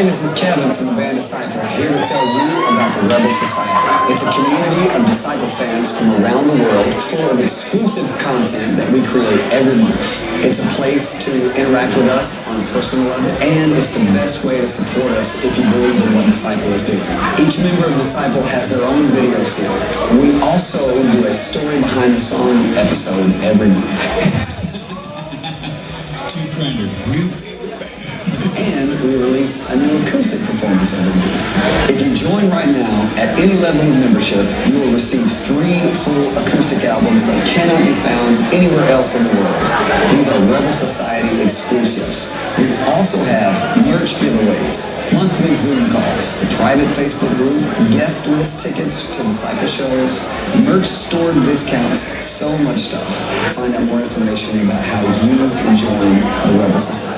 this is Kevin from the band Disciple, here to tell you about the Rebel Society. It's a community of Disciple fans from around the world, full of exclusive content that we create every month. It's a place to interact with us on a personal level, and it's the best way to support us if you believe in what Disciple is doing. Each member of Disciple has their own video series. We also do a story behind the song episode every month. Tooth grinder. And we release a new acoustic performance every month. If you join right now, at any level of membership, you will receive 3 full acoustic albums that cannot be found anywhere else in the world. These are Rebel Society exclusives. We also have merch giveaways, monthly Zoom calls, a private Facebook group, guest list tickets to Disciple shows, merch stored discounts, so much stuff. Find out more information about how you can join the Rebel Society.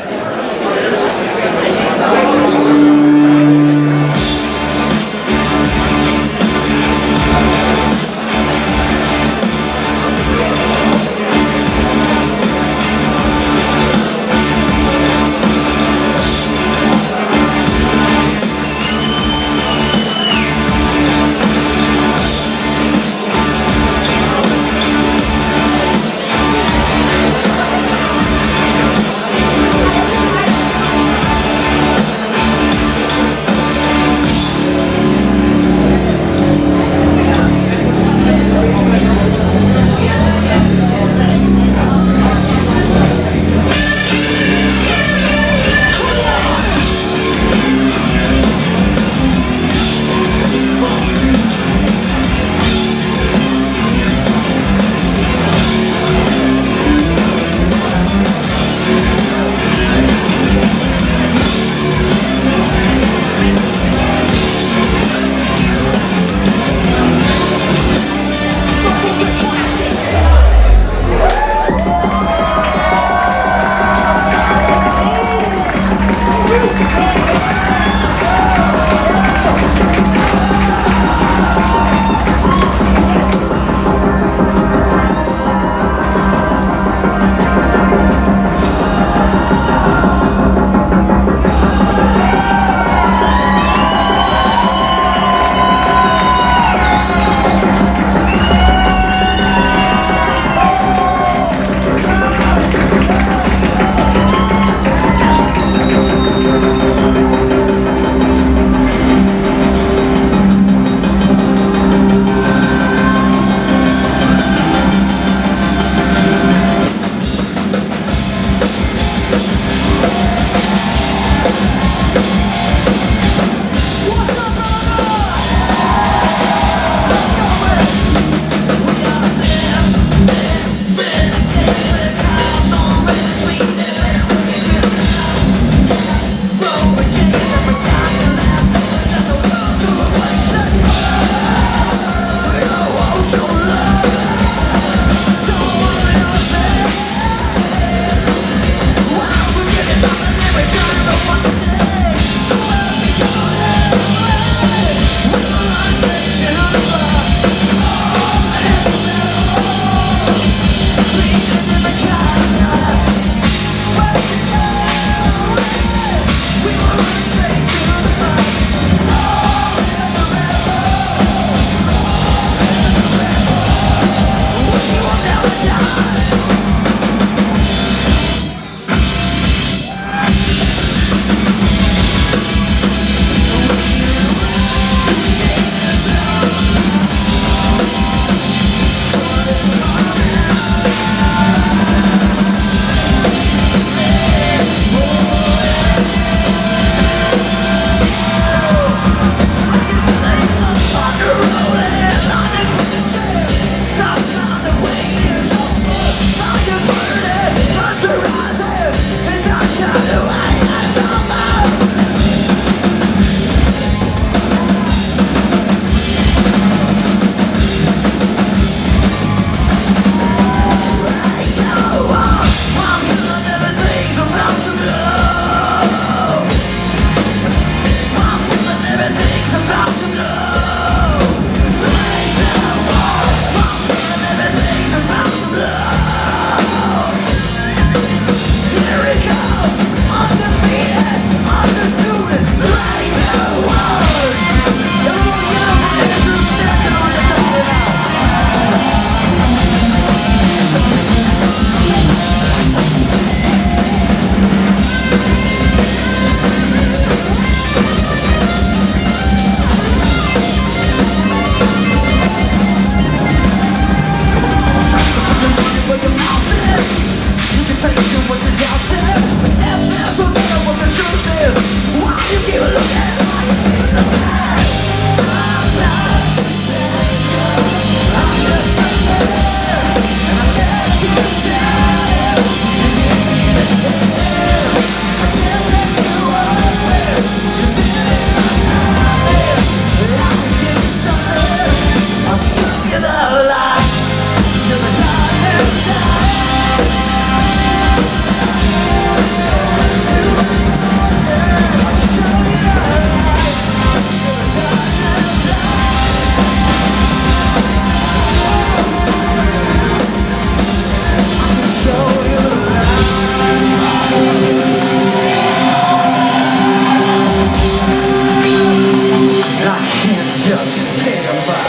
can't just stand by.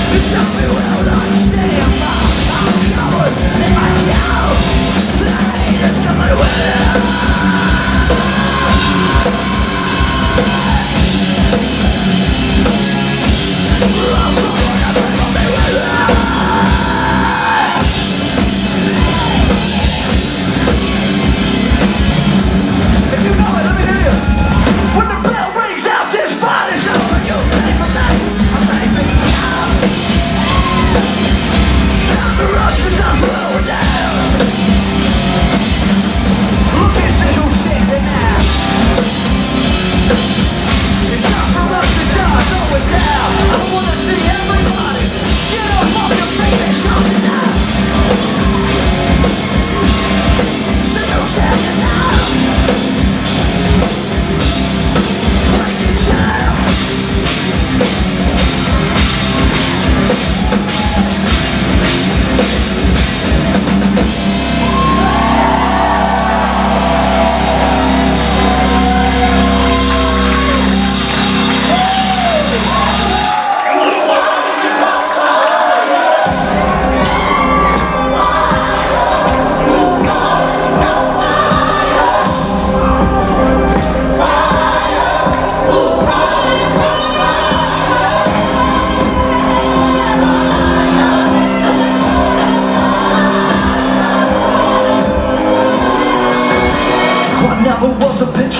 You tell me will I stand by? I'm covered in my doubt. The hate is coming with it.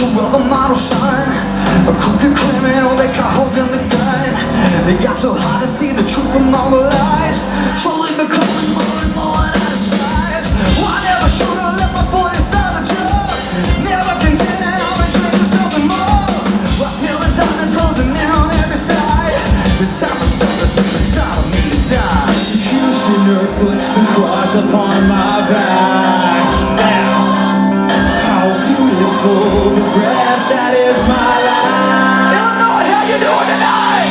Of a model son, a crooked criminal they caught holding the gun. They got so hard to see the truth from all the lies, slowly becoming more and more uninspired. I never should have left my foot inside the drug, never contented, always dreaming something more. I feel the darkness closing in on every side. It's time for something inside of me to die. Executioner puts the cross upon my back. How beautiful the breath that is my life. Illinois, how you doing tonight?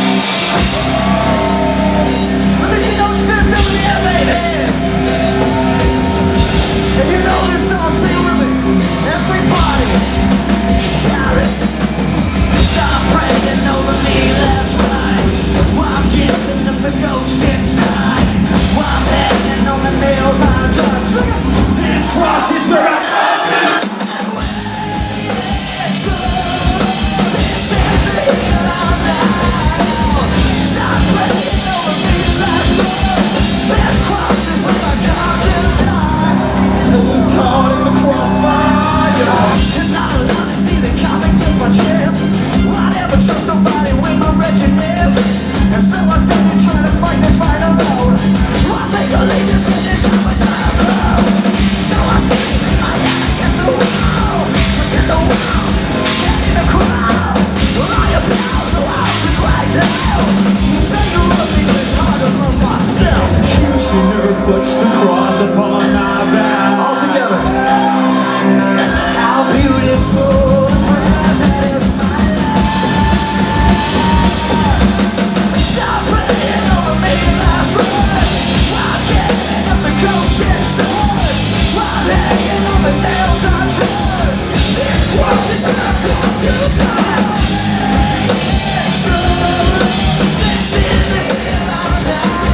Let me see those fists over the air, baby. If you know this song, sing it with me. Everybody, shout it. Stop praying over me last night, while I'm giving up the ghost inside, while I'm hanging on the nails I just sing it. This cross is where I puts the cross upon my back. All together. How beautiful the breath that is my life. Stop praying over me last night, while I'm getting up the ghost inside, while I'm hanging on the nails I tried. This cross is gonna come to die. So this is the hill I'm dying.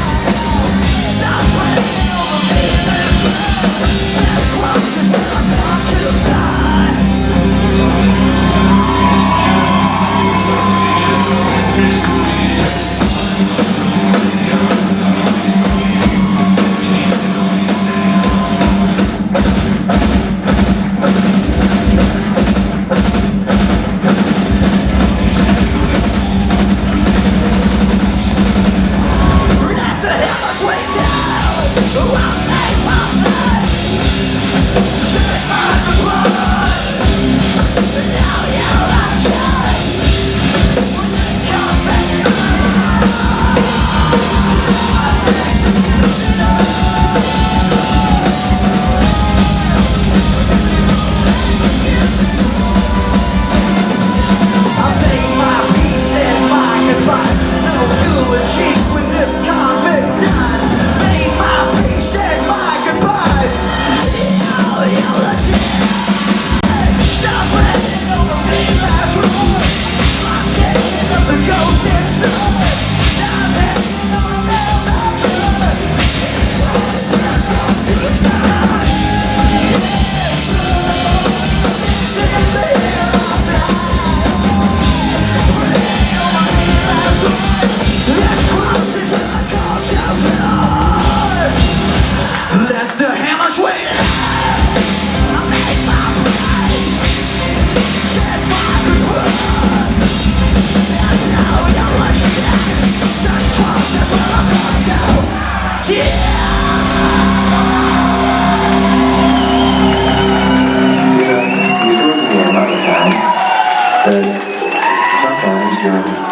Stop praying over me last night. This cross is gonna come to die. Let the heavens rain down. One day, shake my blood. Now you are shine. When this comes back to me.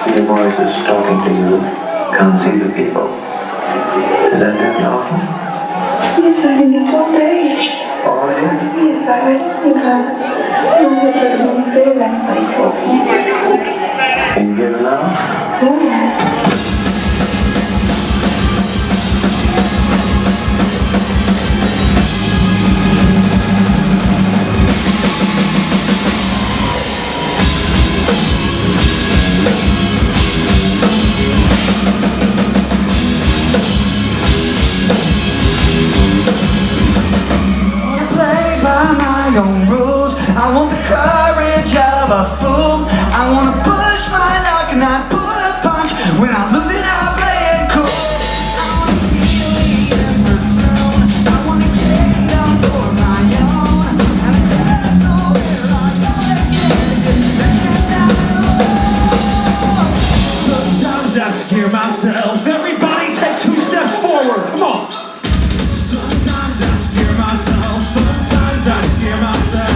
Your voice is talking to you, can't see the people. Does that happen often? Yes, I think it's all day. All day? Yes, I think I'm very nice talking. Can you get it out? Oh, yes. I want the courage of a fool. I wanna push my luck, not pull a punch. When I lose it, I'll play it cool. I wanna feel the emperor's throne. I wanna get down for my own. And it doesn't know where I gotta get down low. Sometimes I scare myself. Everybody take 2 steps forward. Come on. Sometimes I scare myself. Sometimes I scare myself.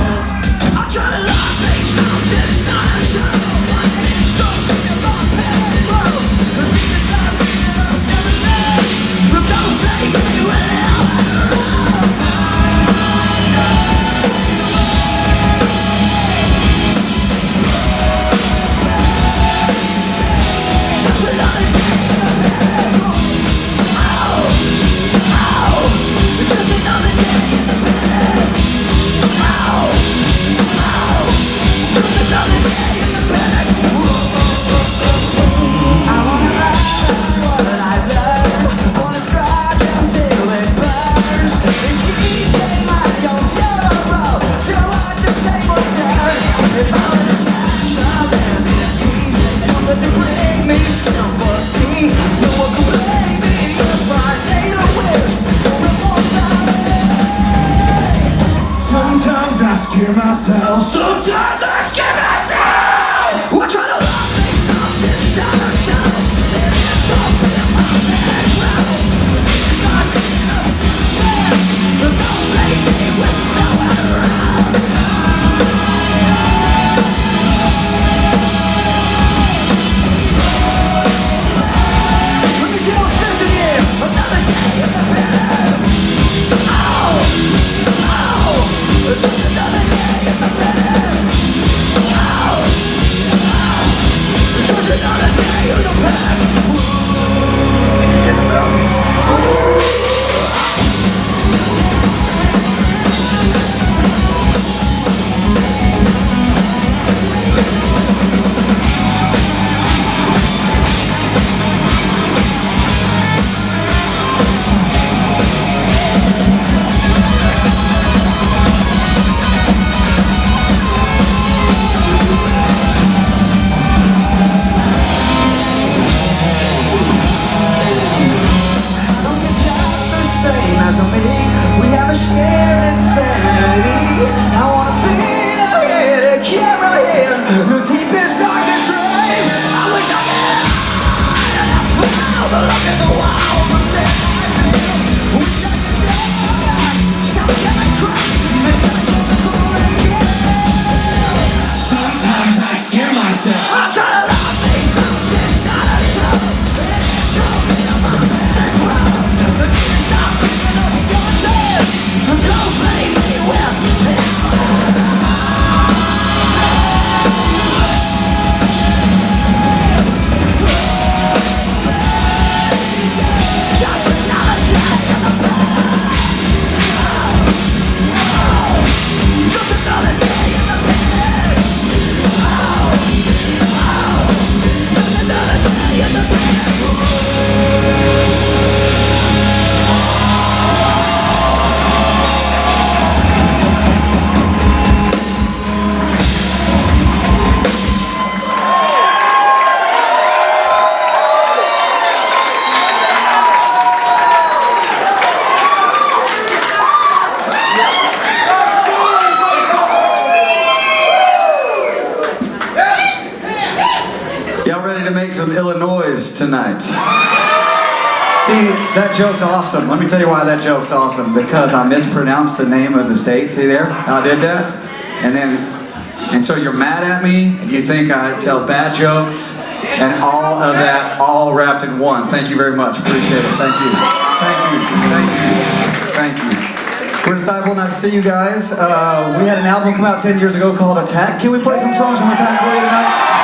Sometimes I scare myself. Sometimes I scare myself. We're trying to love things, not just shadow, shadow. It is open in my head, well. It's not demons, but don't leave me with no one around. Let me see what's this in here. Another day in the bed. Oh, oh. Just another day in the bed. ready to make some Illinois tonight? See, that joke's awesome. Let me tell you why that joke's awesome. Because I mispronounced the name of the state. See there? I did that. And so you're mad at me, and you think I tell bad jokes, and all of that, all wrapped in one. Thank you very much. Appreciate it. Thank you. Thank you. Thank you. Thank you. We're disciple. Nice to see you guys. We had an album come out 10 years ago called Attack. Can we play some songs from Attack for you tonight?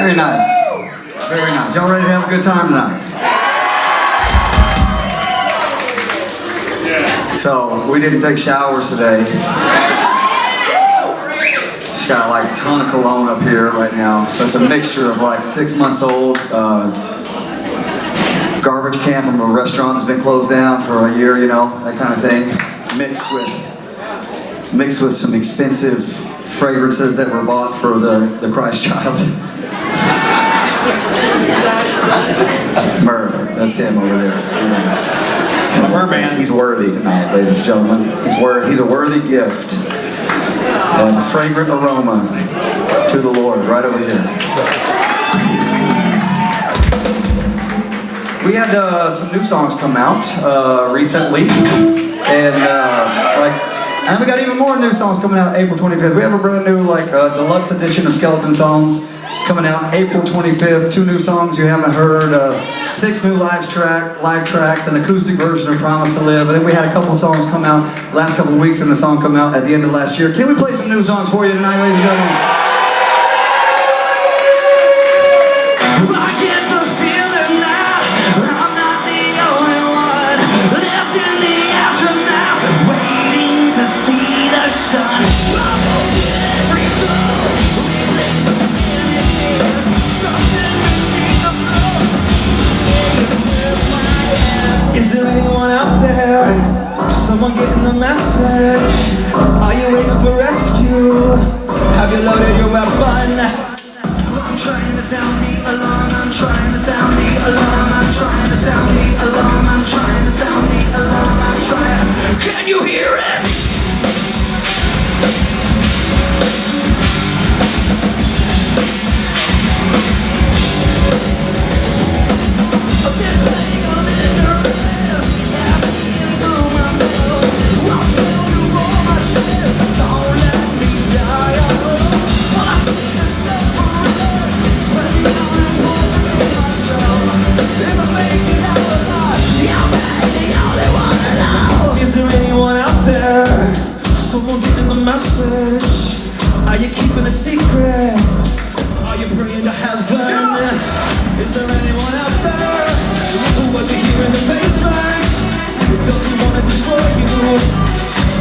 Very nice. Very nice. Y'all ready to have a good time tonight? So, we didn't take showers today. Just got like a ton of cologne up here right now. So it's a mixture of like 6 months old, garbage can from a restaurant that's been closed down for a year, you know, that kind of thing. Mixed with some expensive fragrances that were bought for the Christ child. Murder, that's him over there. Merman. He's worthy tonight, ladies and gentlemen. He's a worthy gift. And fragrant aroma to the Lord, right over here. We had some new songs come out recently, and we got even more new songs coming out April 25th. We have a brand new deluxe edition of Skeleton Songs coming out April 25th. 2 new songs you haven't heard, 6 new live tracks, an acoustic version of Promise to Live. And then we had a couple of songs come out last couple of weeks, and the song come out at the end of last year. Can we play some new songs for you tonight, ladies and gentlemen? I get the feeling that I'm not the only one left in the aftermath, waiting to see the sun. Every door, is there anyone out there? Someone getting the message? Are you waiting for rescue? Have you loaded your weapon? I'm trying to sound the alarm, I'm trying to sound the alarm, I'm trying to sound the alarm, I'm trying to sound the alarm, I'm trying. Can you hear it? This thing I'm in the race, happening through my nose. I'll tell you all my shit, don't let me die. Well, I see this stuff forever, spend now and wondering myself. If I make it out alive, you'll be the only one to know. Is there anyone out there? Someone getting the message? Are you keeping a secret? Are you praying to heaven? Is there anyone out there? What you hear in the basement? It doesn't want to destroy you.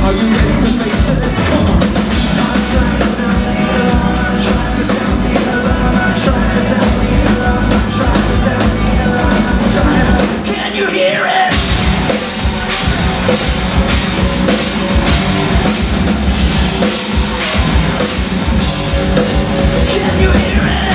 Are you ready to face it? Come on. I'm trying to sound the alarm, I'm trying to sound the alarm, I'm trying to sound the alarm, I'm trying to sound the alarm, I'm trying. Can you hear it? Can you hear it?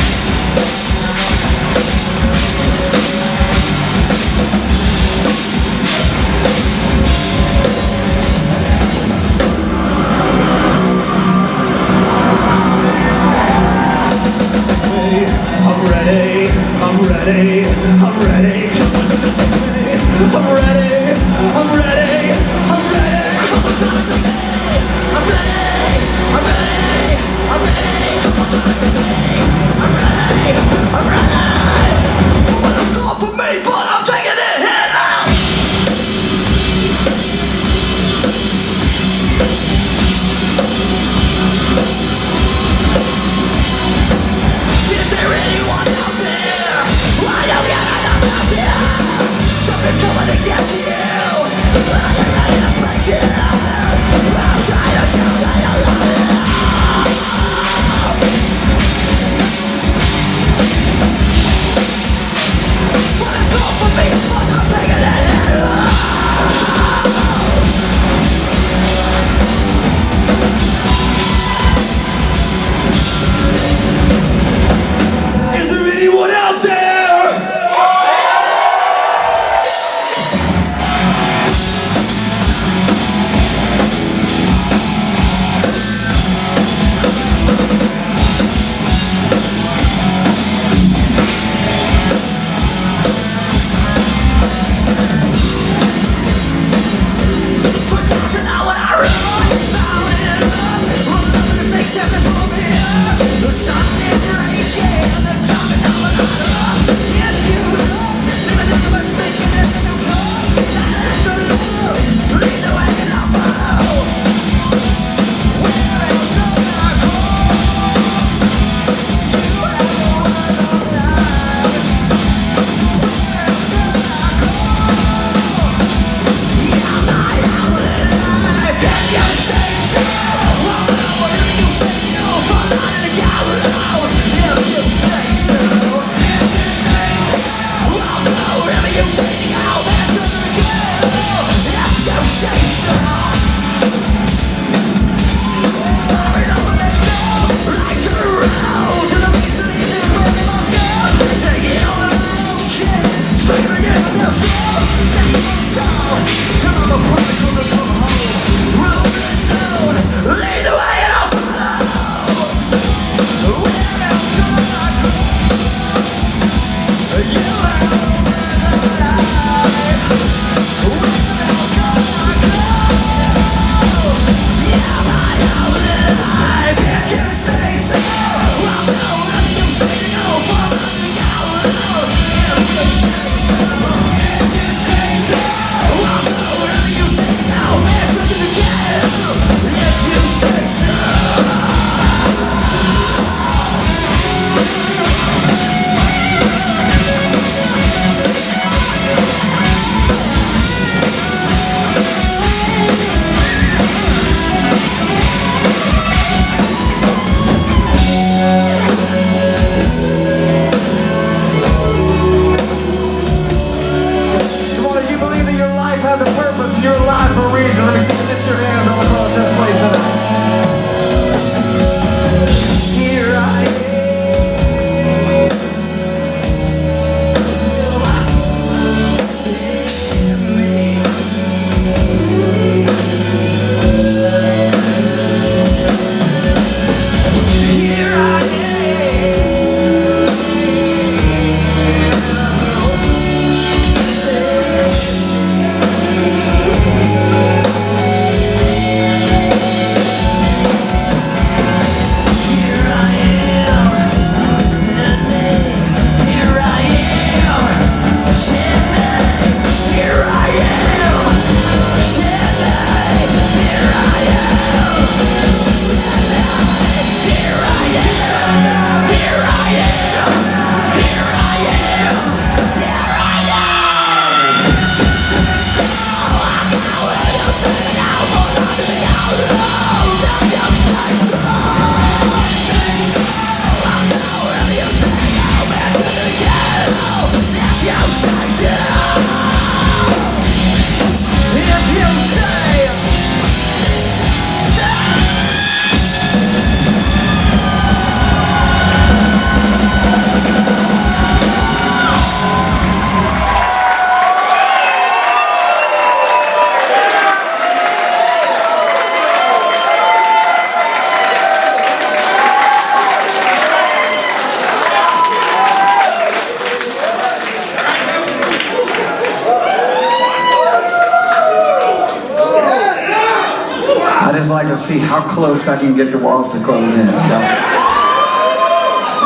like to see how close I can get the walls to close in. You know?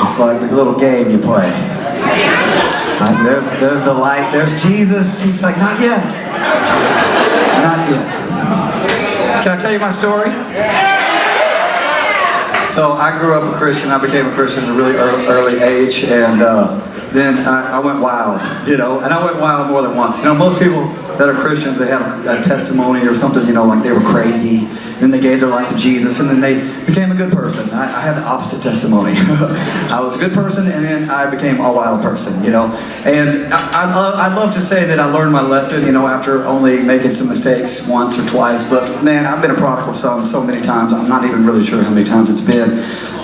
It's like the little game you play. There's the light, there's Jesus. He's like, not yet. Not yet. Can I tell you my story? So I grew up a Christian. I became a Christian at a really early age, and then I went wild, you know, and I went wild more than once. You know, most people that are Christians, they have a testimony or something, you know, like they were crazy, then they gave their life to Jesus, and then they became a good person. I had the opposite testimony. I was a good person, and then I became a wild person, you know. And I'd love to say that I learned my lesson, you know, after only making some mistakes once or twice, but man, I've been a prodigal son so many times, I'm not even really sure how many times it's been.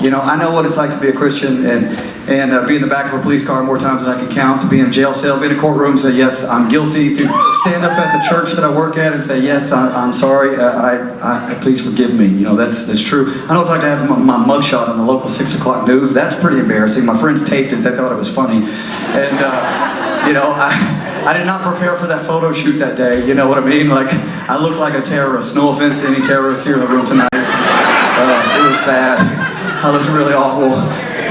You know, I know what it's like to be a Christian and be in the back of a police car more times than I can count, to be in a jail cell, be in a courtroom, say, yes, I'm guilty, to stand up at the church that I work at and say, yes, I'm sorry, please forgive me. You know, that's true. I know what it's like to have my mugshot on the local 6 o'clock news. That's pretty embarrassing. My friends taped it. They thought it was funny. And, you know, I did not prepare for that photo shoot that day. You know what I mean? Like, I looked like a terrorist. No offense to any terrorists here in the room tonight. It was bad. I looked really awful.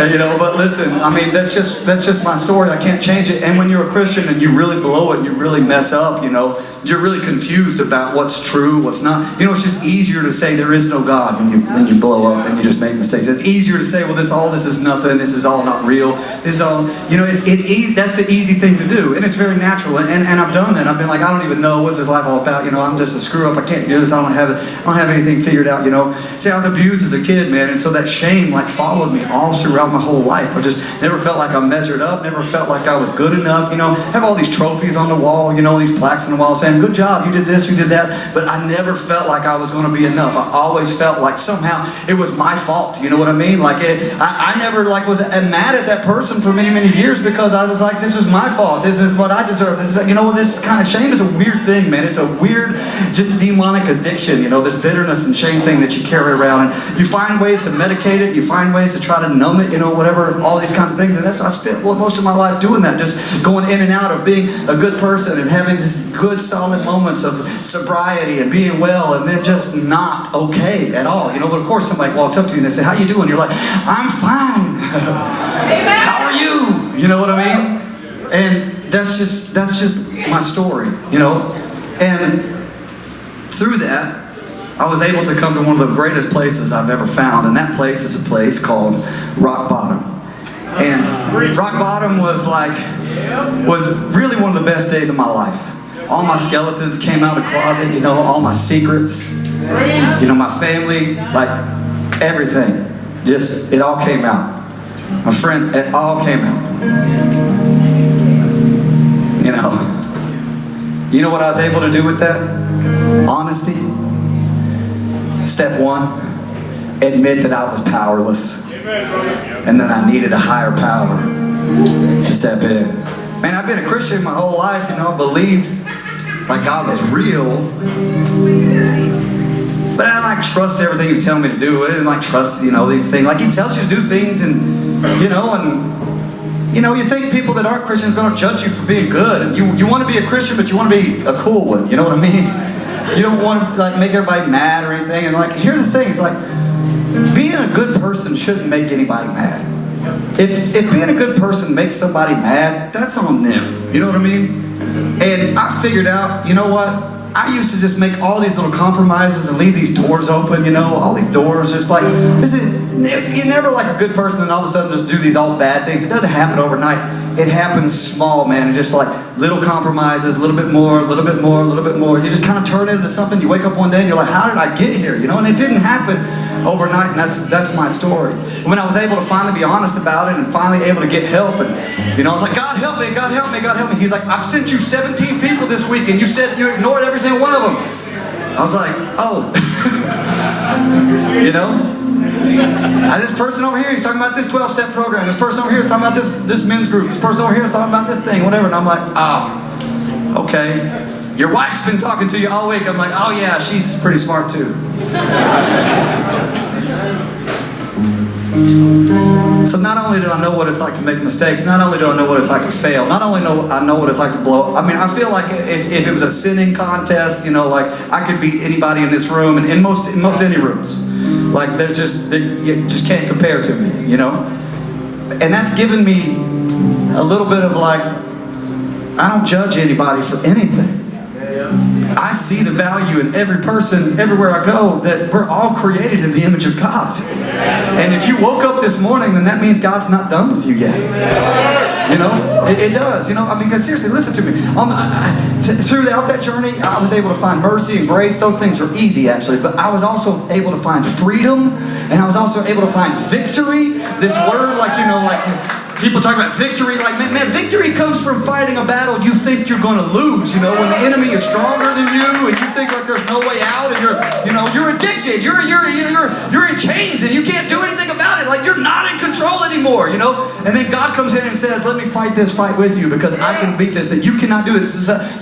You know, but listen, I mean, that's just my story. I can't change it. And when you're a Christian and you really blow it and you really mess up, you know, you're really confused about what's true, what's not. You know, it's just easier to say there is no God when you blow up and you just make mistakes. It's easier to say, well, all this is nothing. This is all not real. This is all, you know, it's easy. That's the easy thing to do, and it's very natural. And I've done that. I've been like, I don't even know what's this life all about. You know, I'm just a screw up. I can't do this. I don't have anything figured out. You know, see, I was abused as a kid, man, and so that shame like followed me all throughout my whole life. I just never felt like I measured up, never felt like I was good enough, you know. Have all these trophies on the wall, you know, these plaques on the wall saying, good job, you did this, you did that, but I never felt like I was going to be enough. I always felt like somehow it was my fault, you know what I mean? Like, I never like was mad at that person for many, many years because I was like, this is my fault, this is what I deserve, this is, you know, this kind of shame is a weird thing, man. It's a weird, just demonic addiction, you know, this bitterness and shame thing that you carry around, and you find ways to medicate it, you find ways to try to numb it, you know, whatever, all these kinds of things. And that's, I spent most of my life doing that, just going in and out of being a good person and having these good solid moments of sobriety and being well, and then just not okay at all, you know. But of course somebody walks up to you and they say, how you doing? You're like, I'm fine. How are you? You know what I mean? And that's just my story, you know. And through that I was able to come to one of the greatest places I've ever found, and that place is a place called Rock Bottom. And Rock Bottom was really one of the best days of my life. All my skeletons came out of the closet, you know, all my secrets, you know, my family, like everything. Just, it all came out. My friends, it all came out. You know what I was able to do with that? Honesty. Step one, admit that I was powerless. And that I needed a higher power to step in. Man, I've been a Christian my whole life, you know, I believed like God was real. But I didn't like trust everything he was telling me to do. I didn't like trust, you know, these things. Like he tells you to do things and, you know, you think people that aren't Christians are going to judge you for being good. And you want to be a Christian, but you want to be a cool one. You know what I mean? You don't want to like make everybody mad or anything. And like, here's the thing. It's like, being a good person shouldn't make anybody mad. If being a good person makes somebody mad, that's on them. You know what I mean? And I figured out, you know what? I used to just make all these little compromises and leave these doors open, you know, all these doors just like, you're never like a good person and all of a sudden just do these all bad things. It doesn't happen overnight. It happens small, man, and just like little compromises, a little bit more, a little bit more, a little bit more. You just kind of turn it into something. You wake up one day and you're like, how did I get here? You know, and it didn't happen overnight, and that's my story. When I was able to finally be honest about it and finally able to get help, and you know, I was like, God help me, God help me, God help me. He's like, I've sent you 17 people this week and you said you ignored every single one of them. I was like, oh. You know? This person over here, he's talking about this 12-step program. This person over here is talking about this men's group. This person over here is talking about this thing, whatever. And I'm like, oh, okay. Your wife's been talking to you all week. I'm like, oh yeah, she's pretty smart too. So not only do I know what it's like to make mistakes, not only do I know what it's like to fail, not only I know what it's like to blow. I mean, I feel like if it was a sinning contest, you know, like I could beat anybody in this room and in most any rooms. Like you just can't compare to me, you know. And that's given me a little bit of like, I don't judge anybody for anything. I see the value in every person, everywhere I go, that we're all created in the image of God. And if you woke up this morning, then that means God's not done with you yet. You know, it does. You know, I mean, because seriously, listen to me. Throughout that journey, I was able to find mercy and grace. Those things are easy, actually. But I was also able to find freedom, and I was also able to find victory. This word, like, you know, like people talk about victory. Like, man, victory comes from fighting a battle you think you're going to lose. You know, when the enemy is stronger than you, and you think like there's no way out, and you're addicted. You're in chains, and you can't do anything about it. Like, you're not in control anymore. You know, and then God comes in and says, "Let me fight this fight with you, because I can beat this. That you cannot do it."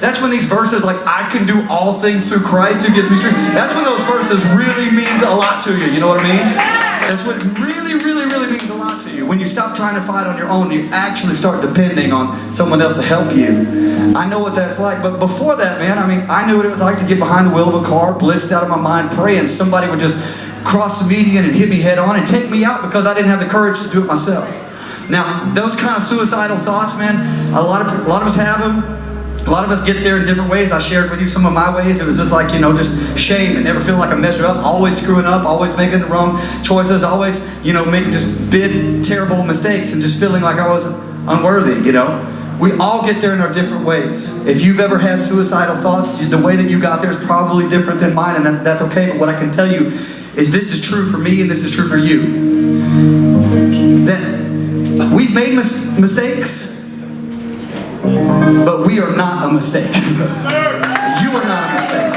That's when these verses, like, "I can do all things through Christ who gives me strength." That's when those verses really mean a lot to you. You know what I mean? That's what really, really, really means a lot to you. When you stop trying to fight on your own, you actually start depending on someone else to help you. I know what that's like. But before that, man, I mean, I knew what it was like to get behind the wheel of a car, blitzed out of my mind, praying somebody would just cross the median and hit me head on and take me out because I didn't have the courage to do it myself. Now, those kind of suicidal thoughts, man, a lot of us have them. A lot of us get there in different ways. I shared with you some of my ways. It was just like, you know, just shame and never feeling like I measured up, always screwing up, always making the wrong choices, always, you know, making just big, terrible mistakes and just feeling like I was unworthy, you know. We all get there in our different ways. If you've ever had suicidal thoughts, the way that you got there is probably different than mine, and that's okay. But what I can tell you is this is true for me and this is true for you. That we've made mistakes, but we are not a mistake. You are not a mistake.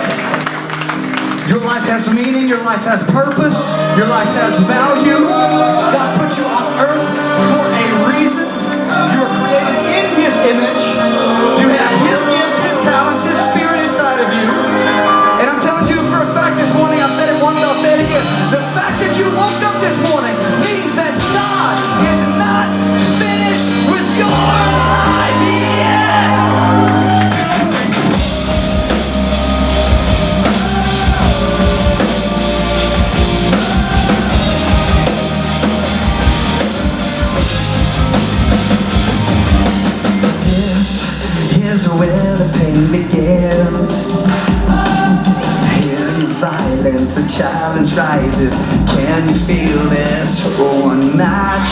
Your life has meaning, your life has purpose, your life has value. God put you on earth for a reason. You are created in His image. You have His gifts, His talents, His Spirit inside of you. And I'm telling you for a fact this morning, I've said it once, I'll say it again. The fact that you woke up this morning means that God is not finished with your life yet. Here's where the pain begins. Here in violence, a challenge rises. Can you feel this? One match,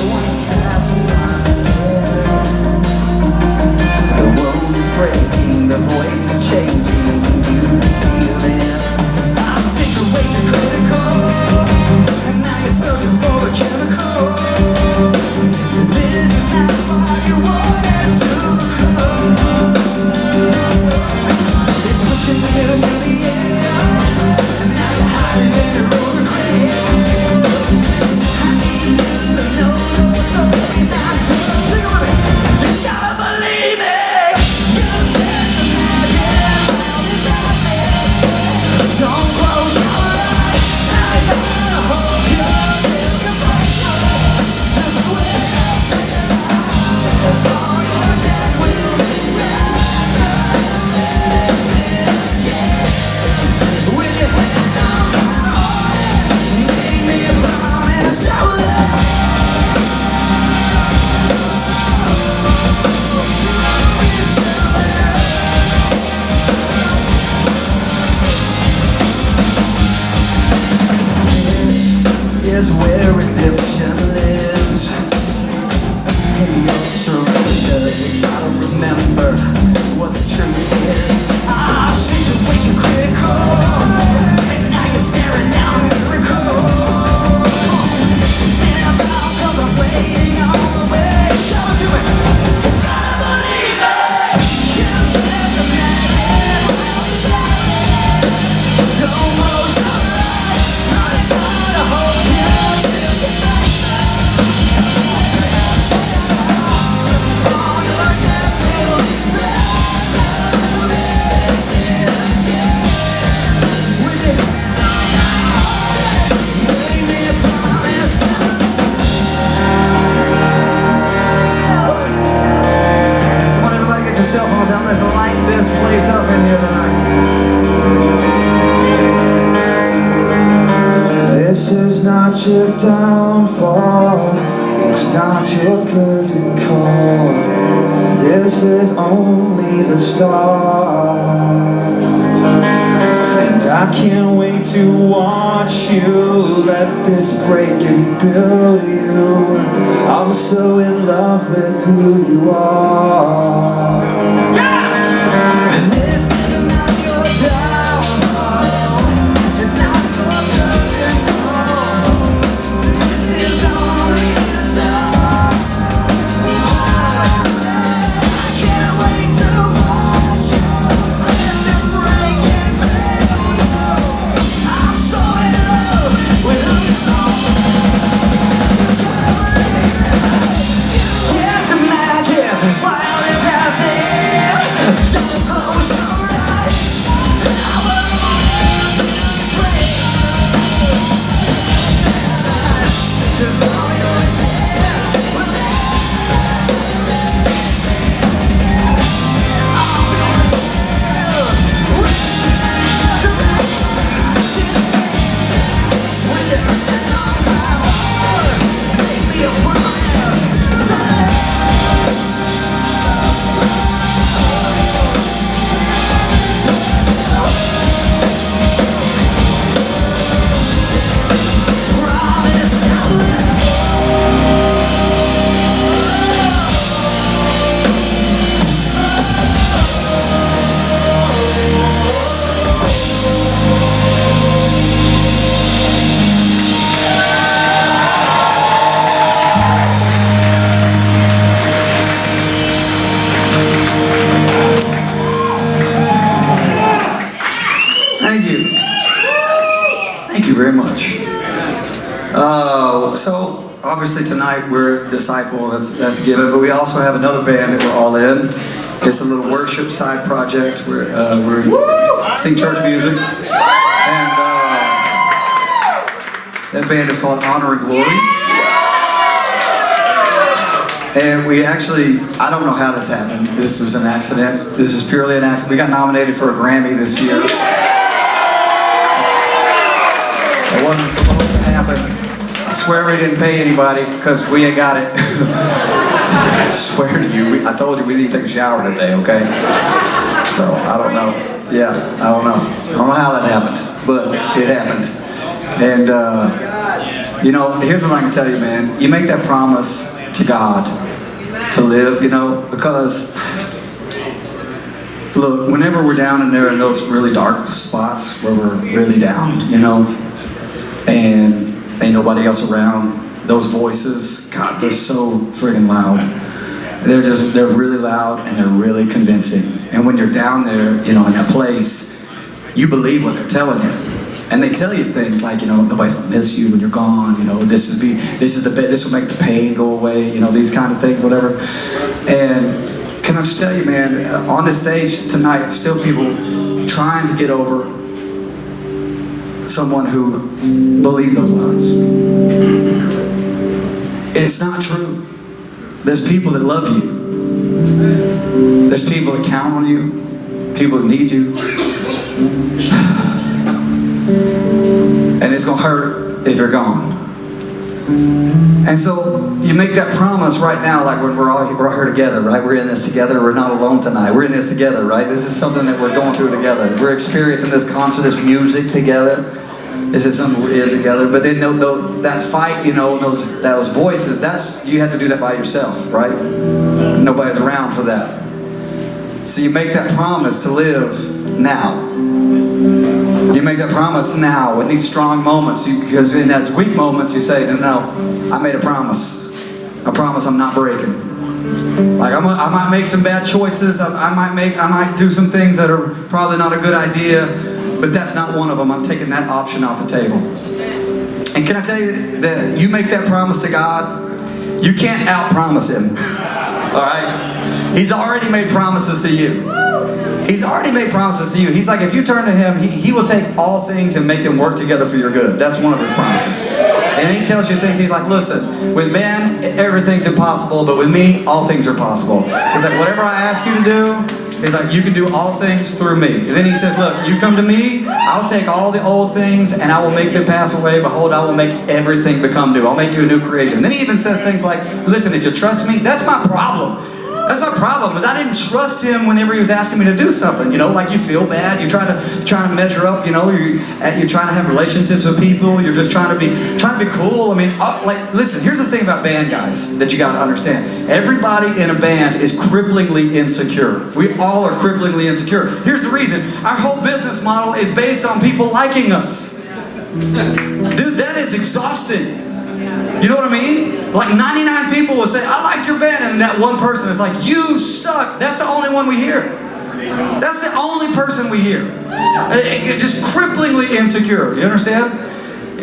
one scratch, one scared. The world is breaking, the voice is changing. You can feel it. Our situation critical, and now you're searching for a chemical. This is not what you wanted to become. It's pushing you to the end, and now you're hiding in your own regret. I need you to know you're not done. Sing it with me. You gotta believe it. You can't imagine how this happened. Don't close your eyes. I'm gonna hold you till you break your heart. I swear. Is where redemption lives. In your surrender, you gotta remember what the truth is. Our situation critical, and now you're staring down a miracle. Stand up, 'cause I'm waiting all the way. Shout to it. You gotta believe it. You can't imagine how it's happening. Don't close your eyes. I'm gonna hold you. not your downfall, it's not your curtain call. This is only the start. And I can't wait to watch you let this break and build you. I'm so in love with who you are. This is not your downfall, it's not your curtain call. This is only the start. I can't wait to watch you let this break and build you. I'm so in love with who you are. You can't imagine what all is happening. So close your eyes, and I will hold to pray. 'Cause all your tears will last. All your tears will resurrect. With everything on my heart, make me a promise to promise I'll love. Thank you. Thank you very much. So obviously tonight we're Disciple, that's given, but we also have another band that we're all in. It's a little worship side project. We're sing church music, and that band is called Honor and Glory. And we actually, I don't know how this happened. This was an accident. This is purely an accident. We got nominated for a Grammy this year. It wasn't supposed to happen. I swear we didn't pay anybody because we ain't got it. I swear to you, I told you we didn't take a shower today, okay? So, I don't know. Yeah, I don't know. I don't know how that happened, but it happened. And, you know, here's what I can tell you, man. You make that promise to God to live, you know, because look, whenever we're down in there in those really dark spots where we're really down, you know, and ain't nobody else around, those voices, God, they're so friggin' loud. They're really loud and they're really convincing. And when you're down there, you know, in that place, you believe what they're telling you. And they tell you things like, you know, nobody's gonna miss you when you're gone, you know, this will make the pain go away, you know, these kind of things, whatever. And can I just tell you, man, on this stage tonight, still people trying to get over someone who believed those lies. It's not true. There's people that love you. There's people that count on you. People that need you. And it's gonna hurt if you're gone. And so you make that promise right now, like when we're here together, right? We're in this together. We're not alone tonight. We're in this together, right? This is something that we're going through together. We're experiencing this concert, this music together. This is something we're in together. But then that fight, you know, those voices, you have to do that by yourself, right? Nobody's around for that. So you make that promise to live now. You make that promise now in these strong moments, because in those weak moments you say, no, I made a promise. A promise I'm not breaking. Like I might make some bad choices. I might do some things that are probably not a good idea, but that's not one of them. I'm taking that option off the table. And can I tell you that you make that promise to God, you can't out-promise Him. All right? He's already made promises to you. He's already made promises to you. He's like, if you turn to Him, He will take all things and make them work together for your good. That's one of His promises. And He tells you things. He's like, listen, with man, everything's impossible, but with me, all things are possible. He's like, whatever I ask you to do, He's like, you can do all things through me. And then he says, look, you come to me, I'll take all the old things and I will make them pass away. Behold, I will make everything become new. I'll make you a new creation. And then he even says things like, listen, if you trust me, that's my problem. That's my problem, is I didn't trust him whenever he was asking me to do something. You know, like you feel bad, you're trying to measure up. You know, you're trying to have relationships with people. You're just trying to be cool. I mean, like, listen. Here's the thing about band guys that you got to understand. Everybody in a band is cripplingly insecure. We all are cripplingly insecure. Here's the reason: our whole business model is based on people liking us. Dude, that is exhausting. You know what I mean? Like 99 people will say, I like your band, and that one person is like, you suck. That's the only one we hear. That's the only person we hear. Just cripplingly insecure. You understand?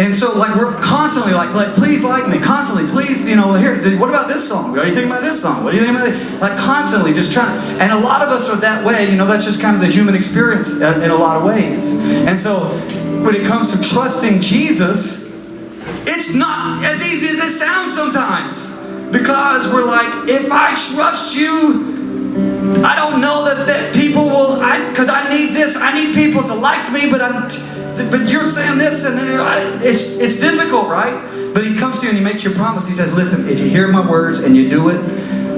And so, like, we're constantly like, please like me. Constantly, please, you know, here, what about this song? What do you think about this song? What do you think about this? Like, constantly just trying. And a lot of us are that way. You know, that's just kind of the human experience in a lot of ways. And so, when it comes to trusting Jesus, it's not as easy as it sounds sometimes, because we're like, if I trust you, I don't know that people will, because I need this, I need people to like me, but you're saying this, and it's difficult, right? But he comes to you and he makes you a promise. He says, listen, if you hear my words and you do it,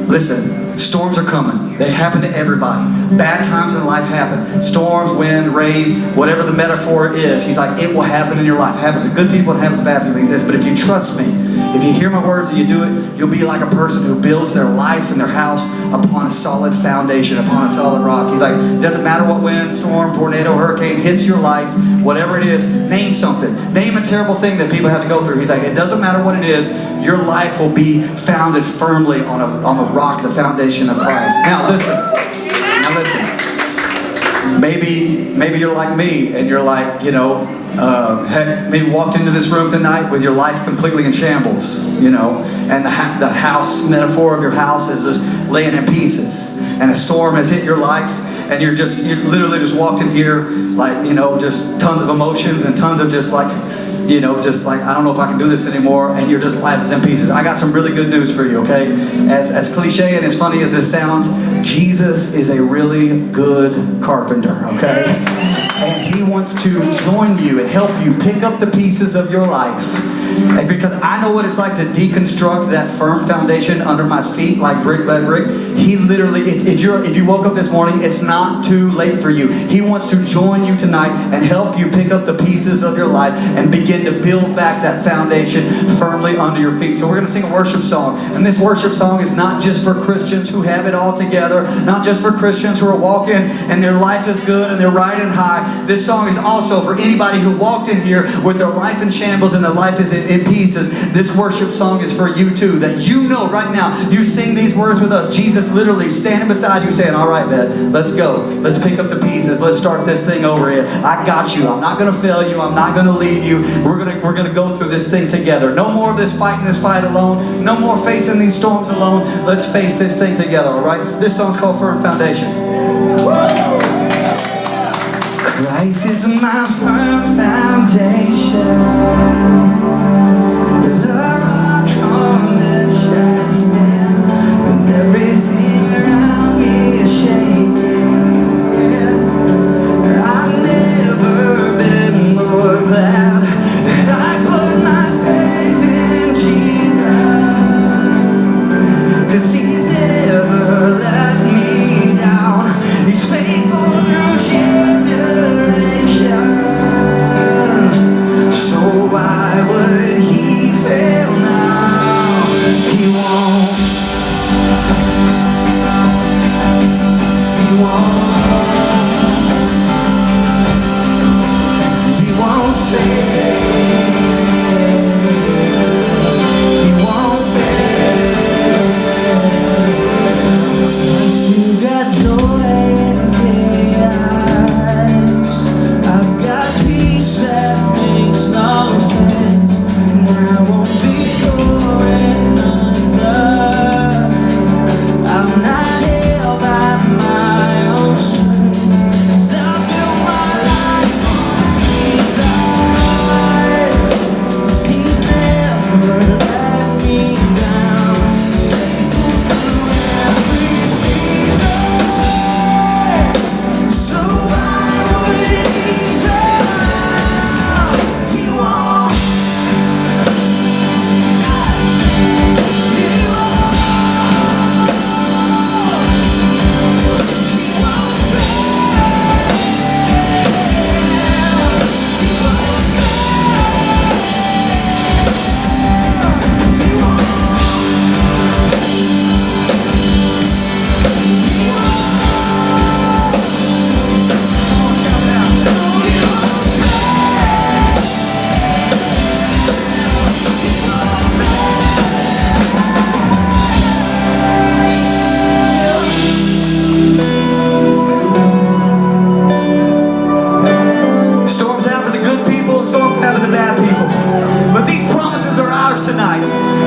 listen, storms are coming. They happen to everybody. Bad times in life happen. Storms, wind, rain, whatever the metaphor is. He's like, it will happen in your life. It happens to good people, it happens to bad people. He says, but if you trust me, if you hear my words and you do it, you'll be like a person who builds their life and their house upon a solid foundation, upon a solid rock. He's like, it doesn't matter what wind, storm, tornado, hurricane hits your life, whatever it is, name something. Name a terrible thing that people have to go through. He's like, it doesn't matter what it is, your life will be founded firmly on the rock, the foundation of Christ. Now listen. Maybe you're like me, and you're like, you know, maybe walked into this room tonight with your life completely in shambles, you know, and the house metaphor of your house is just laying in pieces, and a storm has hit your life, and you literally just walked in here like, you know, just tons of emotions and tons of just like, you know, just like, I don't know if I can do this anymore, and your just life is in pieces. I got some really good news for you, okay? As cliche and as funny as this sounds, Jesus is a really good carpenter, okay? And he wants to join you and help you pick up the pieces of your life. And because I know what it's like to deconstruct that firm foundation under my feet, like brick by brick. He literally, if you woke up this morning, it's not too late for you. He wants to join you tonight and help you pick up the pieces of your life and begin to build back that foundation firmly under your feet. So we're going to sing a worship song. And this worship song is not just for Christians who have it all together, not just for Christians who are walking and their life is good and they're riding high. This song is also for anybody who walked in here with their life in shambles and their life is in pieces. This worship song is for you too, that you know right now, you sing these words with us. Jesus literally standing beside you saying, all right, man, let's go. Let's pick up the pieces. Let's start this thing over here. I got you. I'm not going to fail you. I'm not going to leave you. We're going to go through this thing together. No more of this fighting this fight alone. No more facing these storms alone. Let's face this thing together, all right? This song's called Firm Foundation. Christ is my firm foundation. The rock on which I stand, when everything around me is shaking. I've never been more glad that I put my faith in Jesus, 'cause he's never let me down. He's faithful through generations. So why would he fail now? He won't. He won't. He won't fail. He won't fail. I still got joy in chaos. I've got peace that makes no sense, and I won't be going under. I'm not held by my own strength, 'cause I built my life on Jesus. 'Cause he's never let me down. He's faithful through every season. tonight.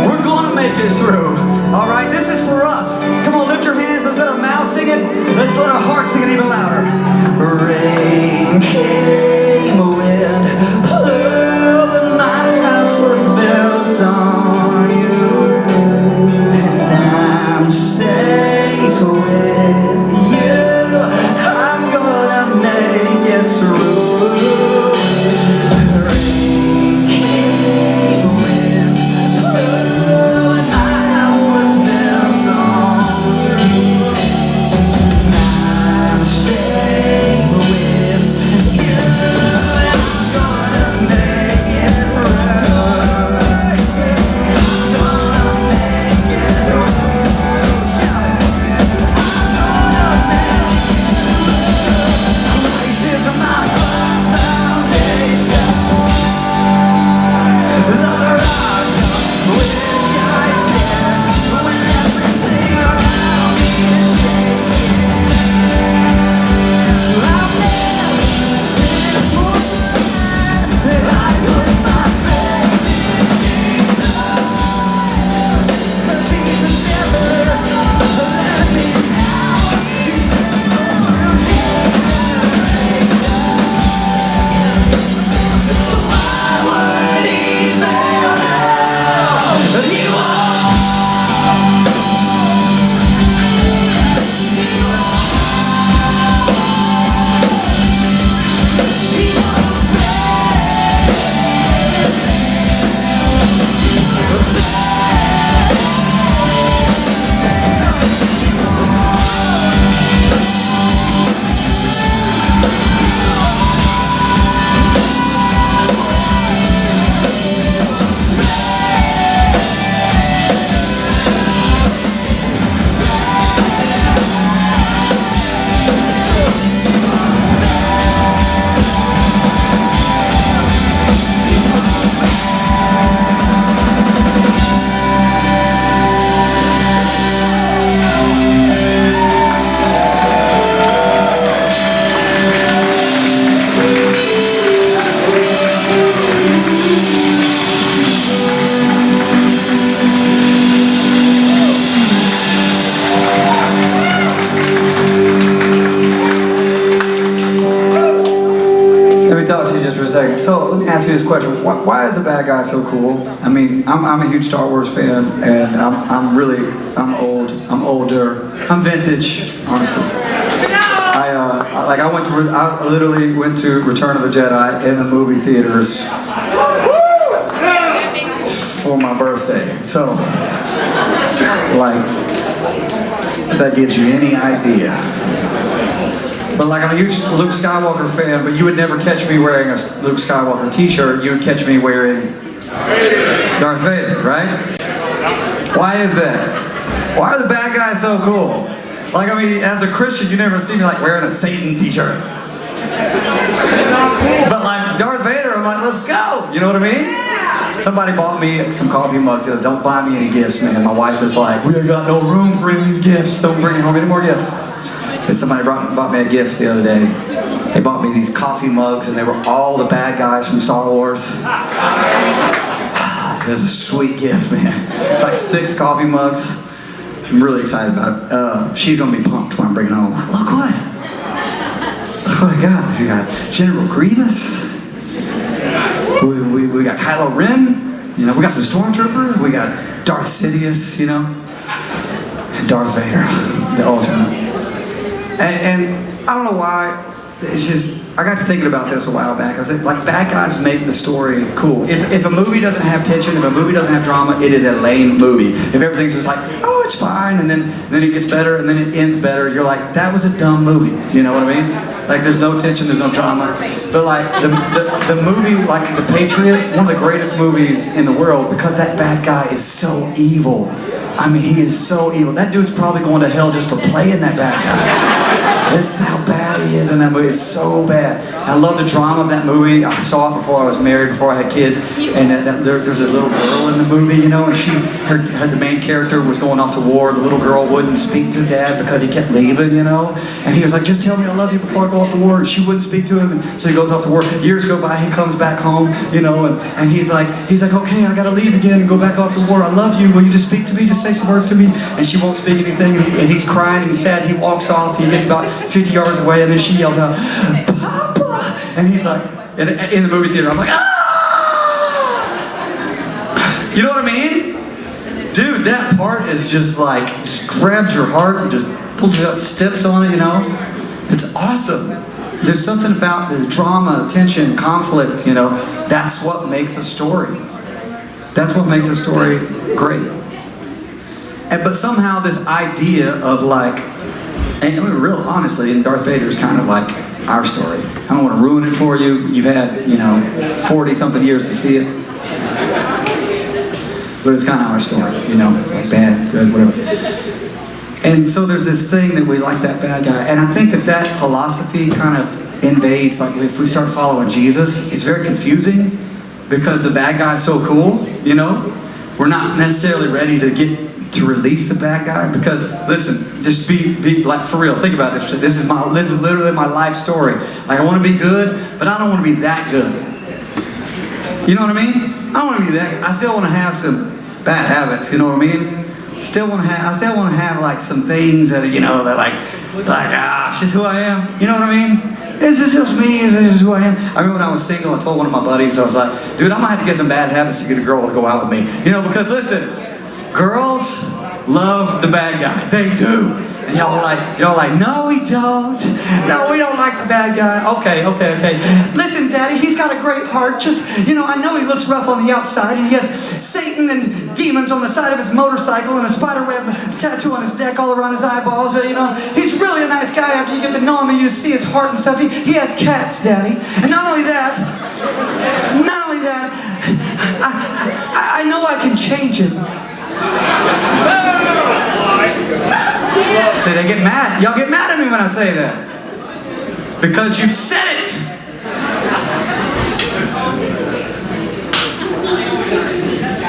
We're gonna make it through. All right, this is for us. Come on, lift your hands. Let's let our mouth sing it. Let's let our heart sing it even louder. Rain came, wind blew, but my house was built on you, and I'm safe with you. I'm gonna make it through. Rain came, wind blew, and my house was built on you. I'm safe with you. I'm gonna make it through. I'm gonna make it through. Shout it. Christ is my firm foundation, the rock on which I stand when everything around me is shaking. I've never been more than I put my faith in Jesus, 'cause He's never let me down. He's never changed. So why would He fail now? He won't. He won't Let me talk to you just for a second. So let me ask you this question: why is the bad guy so cool? I mean, I'm a huge Star Wars fan, and I'm older, I'm vintage, honestly. I literally went to Return of the Jedi in the movie theaters for my birthday. So, like, if that gives you any idea. But like, I'm a huge Luke Skywalker fan, but you would never catch me wearing a Luke Skywalker t-shirt. You would catch me wearing Darth Vader, right? Why is that? Why are the bad guys so cool? Like, I mean, as a Christian, you never see me like wearing a Satan t-shirt. But like Darth Vader, I'm like, let's go. You know what I mean? Somebody bought me some coffee mugs the other day. Don't buy me any gifts, man. My wife was like, we ain't got no room for any of these gifts. Don't bring home any more gifts. And somebody bought me a gift the other day. They bought me these coffee mugs, and they were all the bad guys from Star Wars. It was a sweet gift, man. It's like 6 coffee mugs. I'm really excited about it. She's gonna be pumped when I bring it home. Look what I got. We got General Grievous. We got Kylo Ren. You know, we got some stormtroopers. We got Darth Sidious. You know, and Darth Vader, the ultimate. And I don't know why. It's just, I got to thinking about this a while back. I was like, bad guys make the story cool. If a movie doesn't have tension, if a movie doesn't have drama, it is a lame movie. If everything's just like, oh, it's fine, and then it gets better, and then it ends better, you're like, that was a dumb movie. You know what I mean? Like, there's no tension, there's no drama. But like, the movie, like The Patriot, one of the greatest movies in the world, because that bad guy is so evil. I mean, he is so evil. That dude's probably going to hell just for playing that bad guy. That's how bad he is in that movie. It's so bad. I love the drama of that movie. I saw it before I was married, before I had kids. And there's a little girl in the movie, you know, and the main character was going off to war. The little girl wouldn't speak to Dad because he kept leaving, you know. And he was like, just tell me I love you before I go off to war. And she wouldn't speak to him. And so he goes off to war. Years go by, he comes back home, you know, and he's like, okay, I gotta leave again and go back off to war. I love you. Will you just speak to me? Just say some words to me. And she won't speak anything. And he's crying and he's sad. He walks off. He gets about 50 yards away, and then she yells out, Papa! And he's like, in the movie theater, I'm like, ah! You know what I mean? Dude, that part is just like, just grabs your heart and just pulls you out, steps on it, you know? It's awesome. There's something about the drama, tension, conflict, you know, that's what makes a story. That's what makes a story great. But somehow this idea of like, and real honestly, and Darth Vader is kind of like our story. I don't want to ruin it for you. You've had, 40-something years to see it. But it's kind of our story, you know. It's like bad, good, whatever. And so there's this thing that we like that bad guy. And I think that philosophy kind of invades, like if we start following Jesus, it's very confusing because the bad guy is so cool, you know. We're not necessarily ready to release the bad guy because, listen, just be like, for real, think about this. This is literally my life story. Like, I want to be good, but I don't want to be that good. You know what I mean? I don't want to be that. I still want to have some bad habits. You know what I mean? I still want to have like some things that it's just who I am. You know what I mean? This is just me. This is just who I am. I remember when I was single, I told one of my buddies, I was like, dude, I'm gonna have to get some bad habits to get a girl to go out with me. You know, because listen, girls love the bad guy. They do. And y'all are like, no, we don't. No, we don't like the bad guy. Okay. Listen, Daddy, he's got a great heart. Just, I know he looks rough on the outside, and he has Satan and demons on the side of his motorcycle and a spider web tattoo on his neck all around his eyeballs. But, he's really a nice guy after you get to know him and you see his heart and stuff. He has cats, Daddy. And not only that, I know I can change him. See, they get mad. Y'all get mad at me when I say that. Because you said it.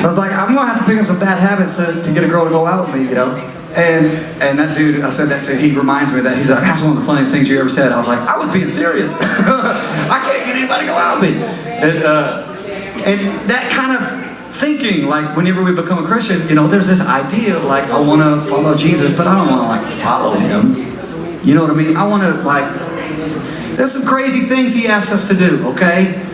So I was like, I'm going to have to pick up some bad habits to get a girl to go out with me, And that dude, I said that to him, he reminds me of that. He's like, that's one of the funniest things you ever said. I was like, I was being serious. I can't get anybody to go out with me. And that kind of thinking, like whenever we become a Christian, there's this idea of like, I want to follow Jesus, but I don't want to like follow him. You know what I mean? I want to there's some crazy things he asks us to do, okay?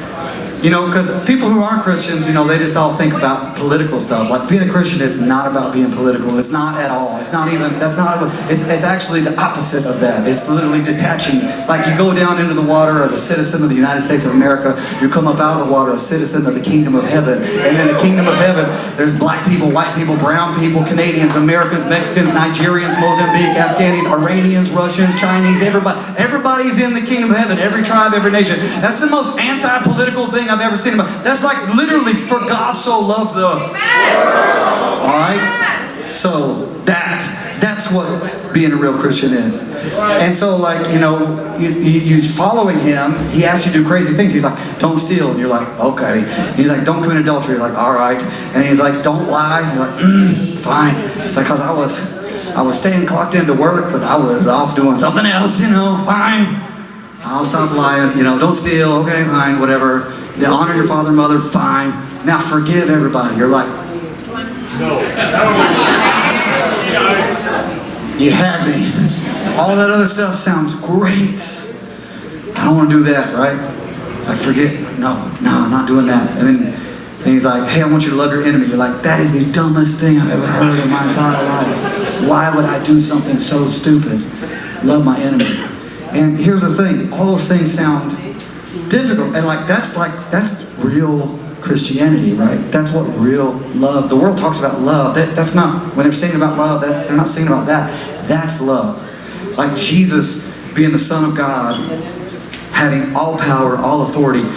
Because people who aren't Christians, they just all think about political stuff. Like being a Christian is not about being political. It's not at all. It's actually the opposite of that. It's literally detaching. Like you go down into the water as a citizen of the United States of America, you come up out of the water a citizen of the kingdom of heaven. And in the kingdom of heaven, there's black people, white people, brown people, Canadians, Americans, Mexicans, Nigerians, Mozambique, Afghanis, Iranians, Russians, Chinese, everybody's in the kingdom of heaven. Every tribe, every nation. That's the most anti-political thing I've ever seen. That's like literally, for God so loved the world. Alright? So that's what being a real Christian is. And so you following him, he asks you to do crazy things. He's like, don't steal. And you're like, okay. He's like, don't commit adultery. You're like, alright. And he's like, don't lie. And you're like, fine. It's like, cause I was staying clocked into work, but I was off doing something else, fine. I'll stop lying, don't steal, okay, fine, whatever. Honor your father and mother, fine. Now forgive everybody. You're like, no. You had me. All that other stuff sounds great. I don't want to do that, right? It's like, forget, no, I'm not doing that. And then he's like, hey, I want you to love your enemy. You're like, that is the dumbest thing I've ever heard in my entire life. Why would I do something so stupid? Love my enemy. And here's the thing, all those things sound difficult, and that's real Christianity, right? That's what real love, the world talks about love, that's not, when they're saying about love, they're not saying about that, that's love. Like Jesus being the Son of God, having all power, all authority,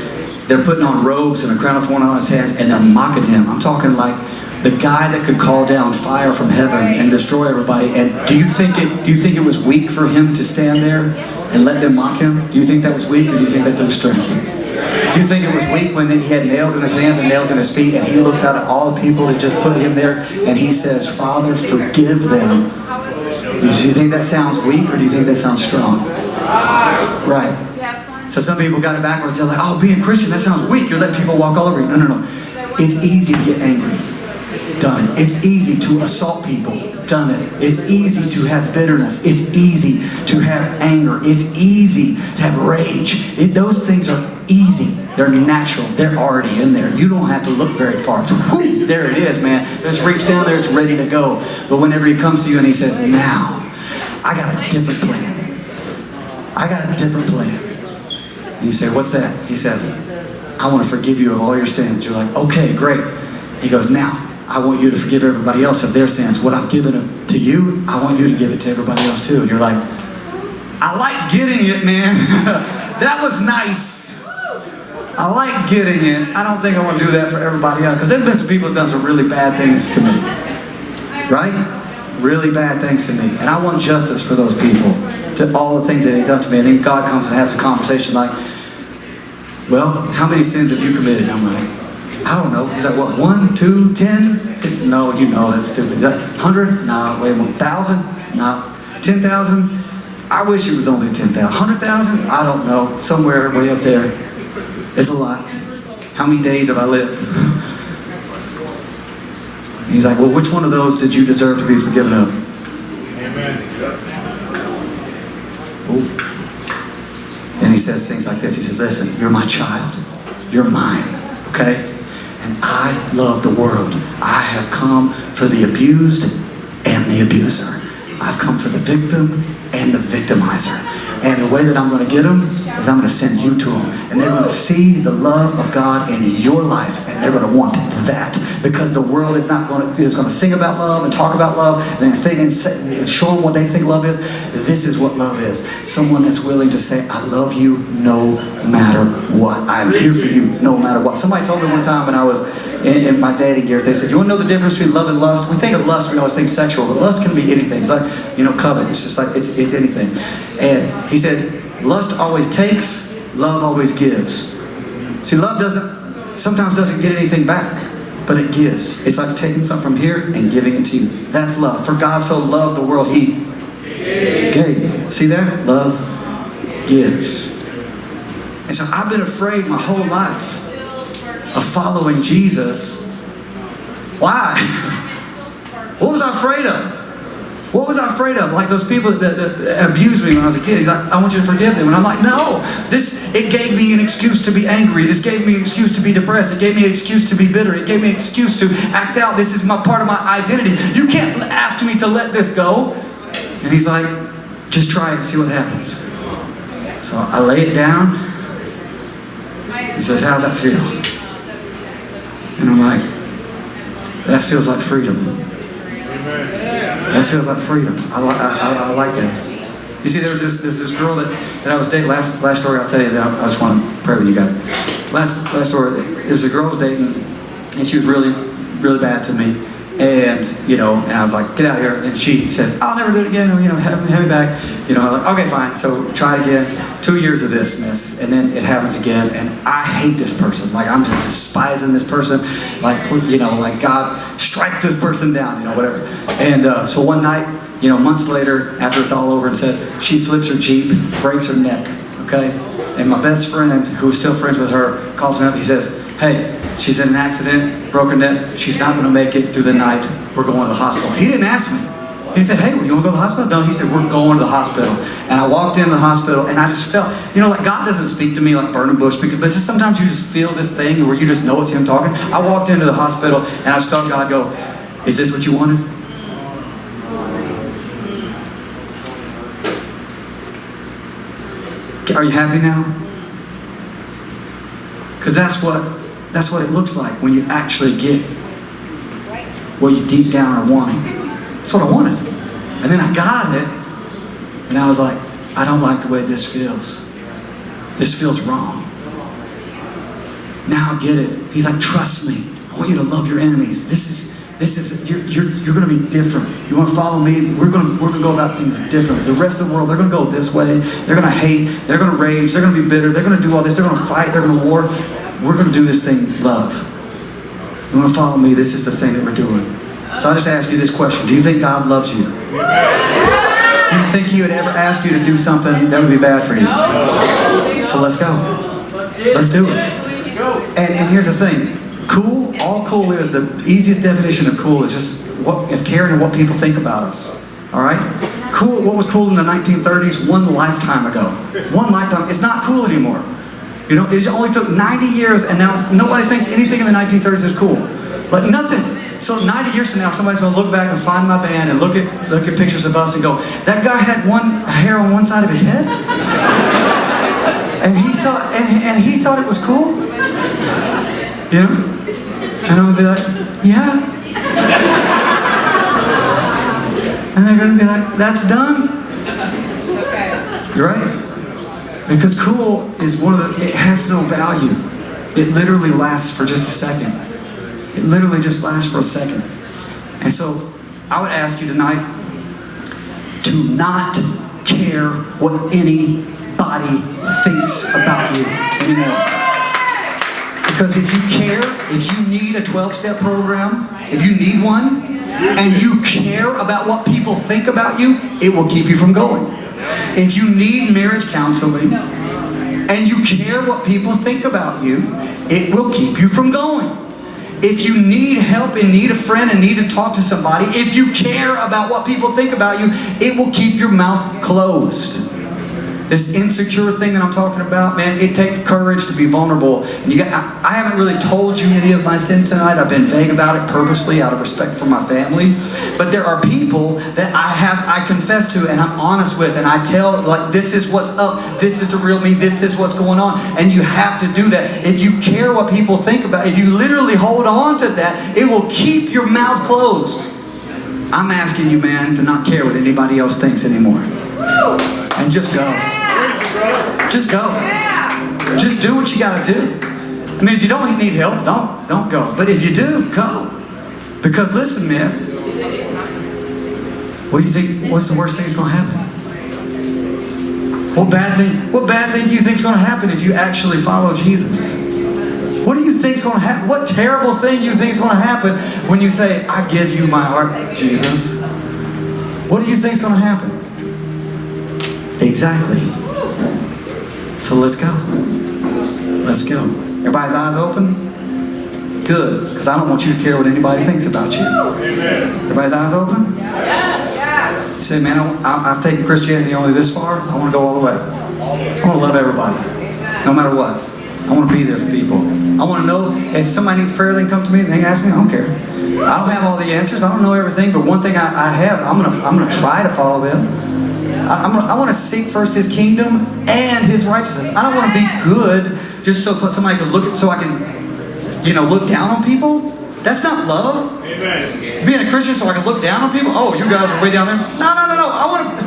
they're putting on robes and a crown of thorns on his heads, and they're mocking him. I'm talking like the guy that could call down fire from heaven and destroy everybody. And do you think it was weak for him to stand there? and let them mock him? Do you think that was weak, or do you think that took strength? Do you think it was weak when he had nails in his hands and nails in his feet, and he looks out at all the people that just put him there, and he says, Father, forgive them? Do you think that sounds weak, or do you think that sounds strong? Right. So some people got it backwards. They're like, oh, being a Christian, that sounds weak. You're letting people walk all over you. No, no, no. It's easy to get angry. Done it. It's easy to assault people. Done it. It's easy to have bitterness. It's easy to have anger. It's easy to have rage. Those things are easy. They're natural. They're already in there. You don't have to look very far. Whoo, there it is, man. Just reach down there. It's ready to go. But whenever he comes to you and he says, now, I got a different plan. I got a different plan. And you say, what's that? He says, I want to forgive you of all your sins. You're like, okay, great. He goes, now, I want you to forgive everybody else of their sins. What I've given to you, I want you to give it to everybody else too. And you're like, I like getting it, man. That was nice. I like getting it. I don't think I want to do that for everybody else. Because there have been some people who have done some really bad things to me. Right? Really bad things to me. And I want justice for those people. To all the things that they've done to me. And then God comes and has a conversation like, well, how many sins have you committed? And I'm like, I don't know. He's like, what, 1, 2, 10? No, you know, that's stupid. 100? No, wait, 1,000? No. 10,000? I wish it was only 10,000. 100,000? I don't know. Somewhere way up there. It's a lot. How many days have I lived? And he's like, well, which one of those did you deserve to be forgiven of? Amen. Ooh. And he says things like this. He says, listen, you're my child. You're mine. Okay? And I love the world. I have come for the abused and the abuser. I've come for the victim and the victimizer. And the way that I'm going to get them is I'm going to send you to them. And they're going to see the love of God in your life. And they're going to want that. Because the world is not going to sing about love and talk about love and show them what they think love is. This is what love is. Someone that's willing to say, I love you no matter what. I'm here for you no matter what. Somebody told me one time when I was in my dating years, they said, you want to know the difference between love and lust? We think of lust, we always think sexual, but lust can be anything. It's like, covet. It's just like, it's anything. And he said, lust always takes, love always gives. See, love sometimes doesn't get anything back, but it gives. It's like taking something from here and giving it to you. That's love. For God so loved the world, He gave. See that? Love gives. And so I've been afraid my whole life of following Jesus. Why? What was I afraid of? What was I afraid of? Like those people that abused me when I was a kid. He's like, I want you to forgive them. And I'm like, no. It gave me an excuse to be angry. This gave me an excuse to be depressed. It gave me an excuse to be bitter. It gave me an excuse to act out. This is part of my identity. You can't ask me to let this go. And he's like, just try it and see what happens. So I lay it down. He says, how's that feel? And I'm like, that feels like freedom. That feels like freedom. I like that. You see, there was this girl that I was dating. Last story I'll tell you that I just want to pray with you guys. Last story, there was a girl I was dating, and she was really, really bad to me. And I was like, get out of here. And she said, I'll never do it again. Have me back. I'm like, okay, fine. So try it again. 2 years of this mess, and then it happens again. And I hate this person. Like I'm just despising this person. Like God, strike this person down. Whatever. And so one night, months later, after it's all over, and said she flips her Jeep, breaks her neck. Okay. And my best friend, who was still friends with her, calls me up. He says, hey, she's in an accident, broken neck. She's not going to make it through the night. We're going to the hospital. He didn't ask me. He said, hey, you want to go to the hospital? No, he said, we're going to the hospital. And I walked into the hospital, and I just felt, like God doesn't speak to me like burning bush speaks to me, but just sometimes you just feel this thing where you just know it's Him talking. I walked into the hospital, and I just felt God go, is this what you wanted? Are you happy now? Because that's what it looks like when you actually get what you deep down are wanting. That's what I wanted. And then I got it, and I was like, I don't like the way this feels. This feels wrong. Now I get it. He's like, trust me. I want you to love your enemies. This you're going to be different. You want to follow me? We're going to go about things different. The rest of the world, they're going to go this way. They're going to hate. They're going to rage. They're going to be bitter. They're going to do all this. They're going to fight. They're going to war. We're going to do this thing, love. You want to follow me? This is the thing that we're doing. So I just ask you this question. Do you think God loves you? Do you think He would ever ask you to do something that would be bad for you? So let's go. Let's do it. And here's the thing. Cool, all cool is, the easiest definition of cool is just caring what people think about us. Alright? Cool, what was cool in the 1930s? One lifetime ago. One lifetime. It's not cool anymore. You know, it only took 90 years and now nobody thinks anything in the 1930s is cool. Like nothing. So 90 years from now, somebody's going to look back and find my band and look at pictures of us and go, that guy had one hair on one side of his head? And he thought it was cool? You know? And I'm going to be like, yeah. And they're going to be like, that's done. You're right. Because cool is it has no value. It literally lasts for just a second. It literally just lasts for a second. And so, I would ask you tonight to not care what anybody thinks about you anymore. Because if you care, if you need a 12-step program, if you need one, and you care about what people think about you, it will keep you from going. If you need marriage counseling, and you care what people think about you, it will keep you from going. If you need help and need a friend and need to talk to somebody, if you care about what people think about you, it will keep your mouth closed. This insecure thing that I'm talking about, man, it takes courage to be vulnerable. And I haven't really told you any of my sins tonight. I've been vague about it purposely out of respect for my family. But there are people that I confess to and I'm honest with, and I tell, like, this is what's up, this is the real me, this is what's going on. And you have to do that. If you care what people think about, if you literally hold on to that, it will keep your mouth closed. I'm asking you, man, to not care what anybody else thinks anymore. And just go. Just go. Just do what you gotta do. I mean, if you don't need help, don't go. But if you do, go. Because listen, man, what do you think? What's the worst thing that's gonna happen? What bad thing do you think's gonna happen if you actually follow Jesus? What do you think's gonna happen? What terrible thing do you think's gonna happen when you say, I give you my heart, Jesus? What do you think's gonna happen? Exactly. So let's go. Let's go. Everybody's eyes open? Good. Because I don't want you to care what anybody thinks about you. Everybody's eyes open? Yes. You say, man, I've taken Christianity only this far. I want to go all the way. I want to love everybody. No matter what. I want to be there for people. I want to know if somebody needs prayer, they can come to me and they can ask me. I don't care. I don't have all the answers. I don't know everything. But one thing I have, I'm gonna try to follow Him. I want to seek first His kingdom and His righteousness. I don't want to be good just so somebody can look at, so I can, look down on people. That's not love. Amen. Being a Christian so I can look down on people. Oh, you guys are way down there. No. I want to,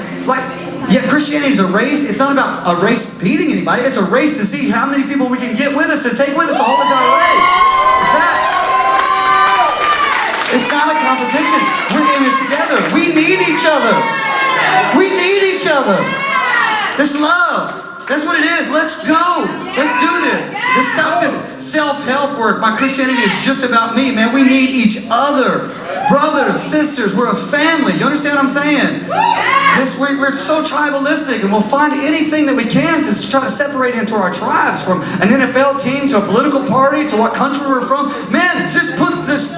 Christianity is a race. It's not about a race beating anybody. It's a race to see how many people we can get with us and take with us the whole entire way. It's that. It's not a competition. We're in this together. We need each other. We need each other. This love. That's what it is. Let's go. Let's do this. Let's stop this self-help work. My Christianity is just about me, man. We need each other. Brothers, sisters, we're a family. You understand what I'm saying? We're so tribalistic, and we'll find anything that we can to try to separate into our tribes, from an NFL team to a political party to what country we're from. Man, just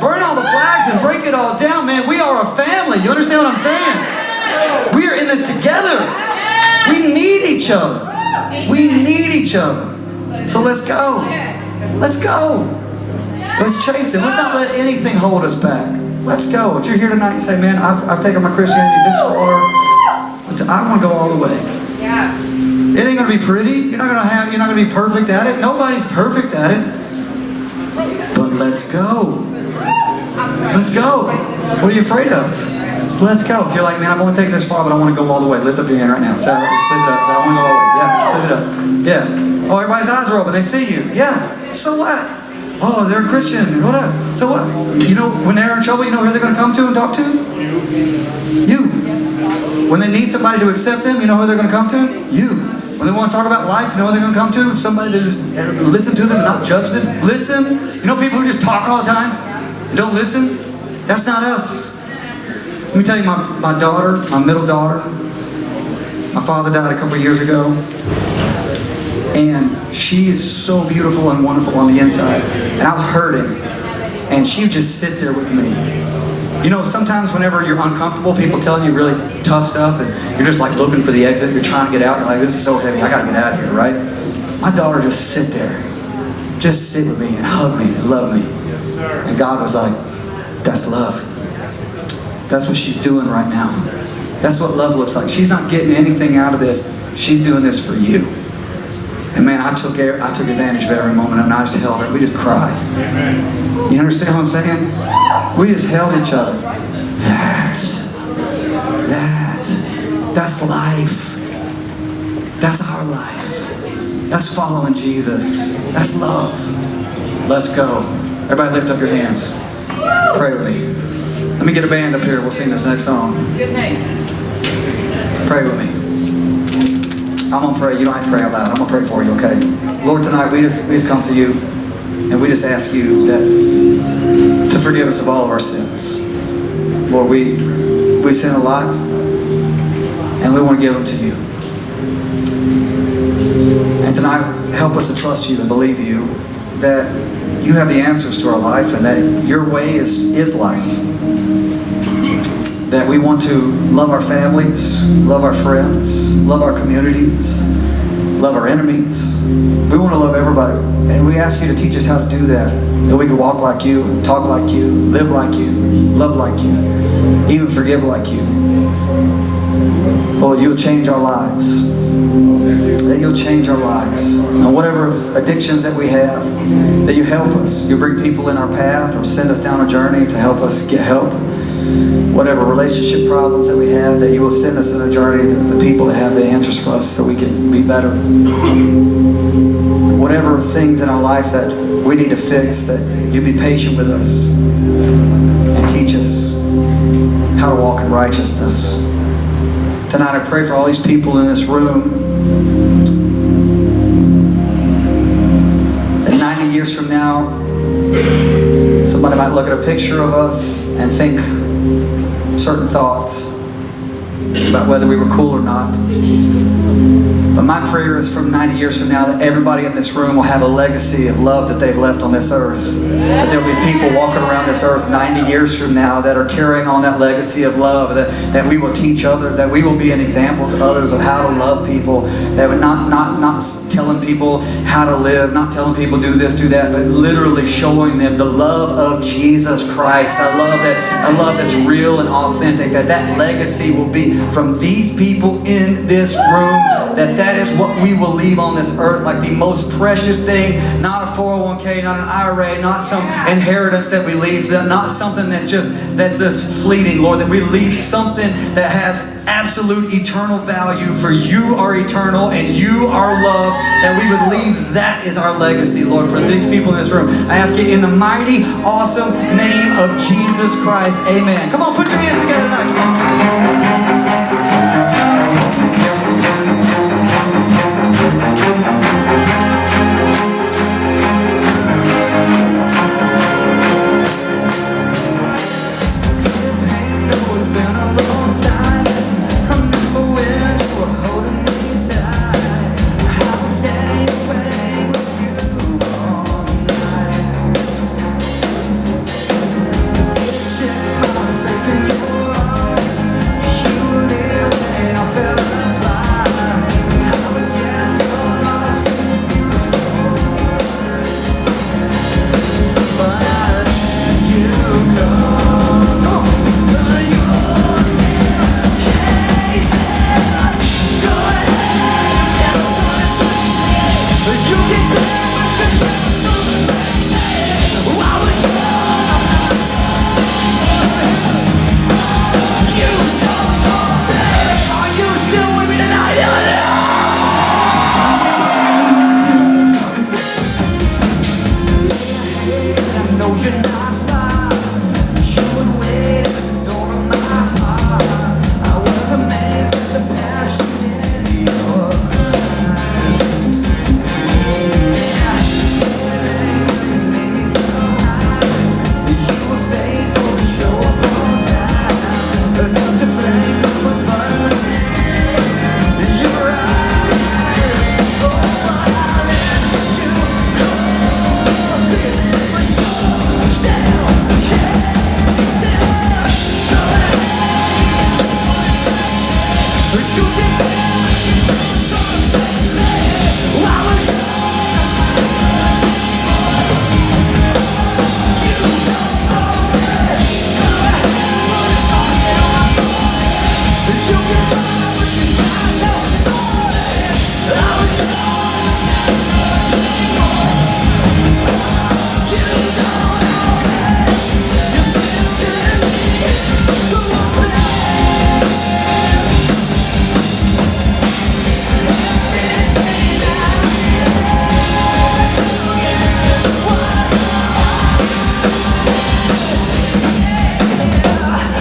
burn all the flags and break it all down, man. We are a family. You understand what I'm saying? We are in this together. We need each other. We need each other. So let's go. Let's go. Let's chase it. Let's not let anything hold us back. Let's go. If you're here tonight and say, man, I've taken my Christianity this far, I want to go all the way. It ain't going to be pretty. You're not going to be perfect at it. Nobody's perfect at it. But let's go. Let's go. What are you afraid of? Let's go. If you're like, man, I've only taken this far, but I want to go all the way. Lift up your hand right now. Say, just lift it up. I want to go all the way. Yeah, just lift it up. Yeah. Oh, everybody's eyes are open. They see you. Yeah. So what? Oh, they're a Christian. What up? So what? You know, when they're in trouble, you know who they're going to come to and talk to? You. When they need somebody to accept them, you know who they're going to come to? You. When they want to talk about life, you know who they're going to come to? Somebody to just listen to them and not judge them. Listen. You know people who just talk all the time and don't listen? That's not us. Let me tell you, my daughter, my middle daughter, my father died a couple of years ago. And she is so beautiful and wonderful on the inside. And I was hurting. And she would just sit there with me. You know, sometimes whenever you're uncomfortable, people telling you really tough stuff, and you're just like looking for the exit, you're trying to get out, you're like, this is so heavy, I gotta get out of here, right? My daughter just sit there. Just sit with me and hug me and love me. Yes, sir. And God was like, that's love. That's what she's doing right now. That's what love looks like. She's not getting anything out of this. She's doing this for you. And man, I took advantage of every moment, and I just held her. We just cried. Amen. You understand what I'm saying? We just held each other. That's life. That's our life. That's following Jesus. That's love. Let's go. Everybody lift up your hands. Pray with me. Let me get a band up here. We'll sing this next song. Good night. Pray with me. I'm going to pray. You don't have to pray out loud. I'm going to pray for you, okay? Lord, tonight we just come to you, and we just ask you to forgive us of all of our sins. Lord, we sin a lot, and we want to give them to you. And tonight, help us to trust you and believe you that you have the answers to our life, and that your way is life. That we want to love our families, love our friends, love our communities, love our enemies. We want to love everybody. And we ask you to teach us how to do that. That we can walk like you, talk like you, live like you, love like you, even forgive like you. Lord, you'll change our lives. That you'll change our lives. And whatever addictions that we have, that you help us. You'll bring people in our path or send us down a journey to help us get help. Whatever relationship problems that we have, that you will send us on a journey to the people that have the answers for us so we can be better. Whatever things in our life that we need to fix, that you be patient with us and teach us how to walk in righteousness. Tonight I pray for all these people in this room that 90 years from now, somebody might look at a picture of us and think certain thoughts about whether we were cool or not. But my prayer is from 90 years from now that everybody in this room will have a legacy of love that they've left on this earth. That there'll be people walking around this earth 90 years from now that are carrying on that legacy of love, that we will teach others, that we will be an example to others of how to love people, that we're not telling people how to live, not telling people do this, do that, but literally showing them the love of Jesus Christ. A love that's real and authentic, that legacy will be from these people in this room, that is what we will leave on this earth, like the most precious thing, not a 401k, not an IRA, not some inheritance that we leave, not something that's just fleeting, Lord, that we leave something that has absolute eternal value, for you are eternal and you are love, that we would leave that as our legacy, Lord, for these people in this room. I ask you in the mighty, awesome name of Jesus Christ, amen. Come on, put your hands together tonight. You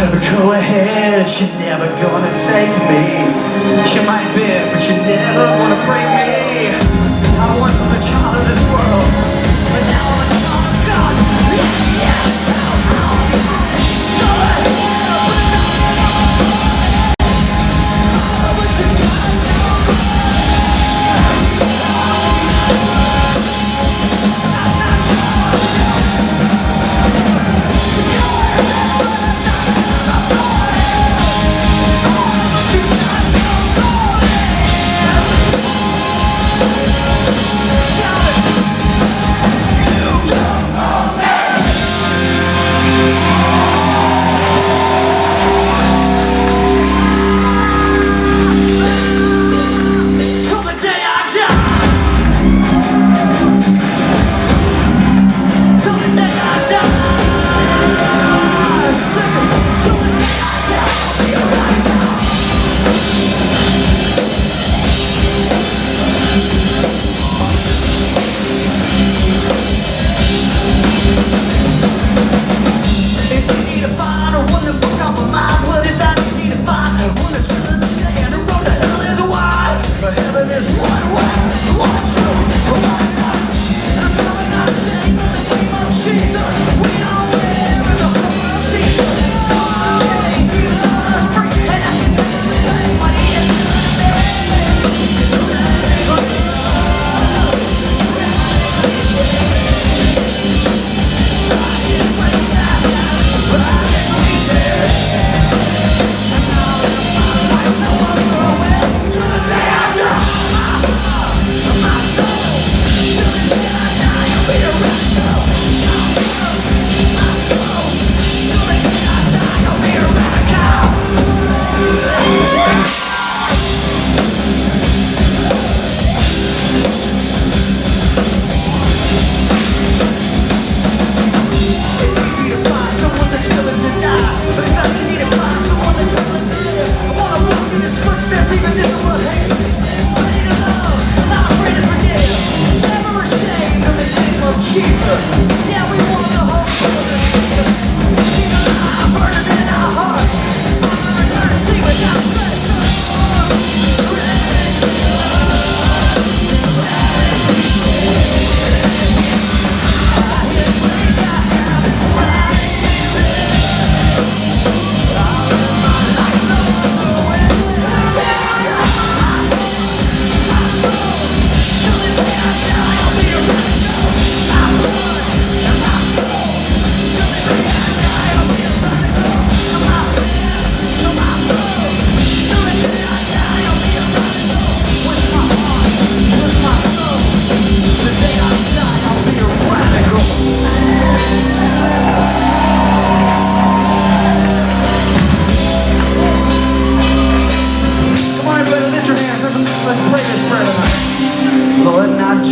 Go ahead, you're never gonna take me. You might bend, but you're never gonna break me. I once was a child of this world, but now I'm a child of God. Go ahead,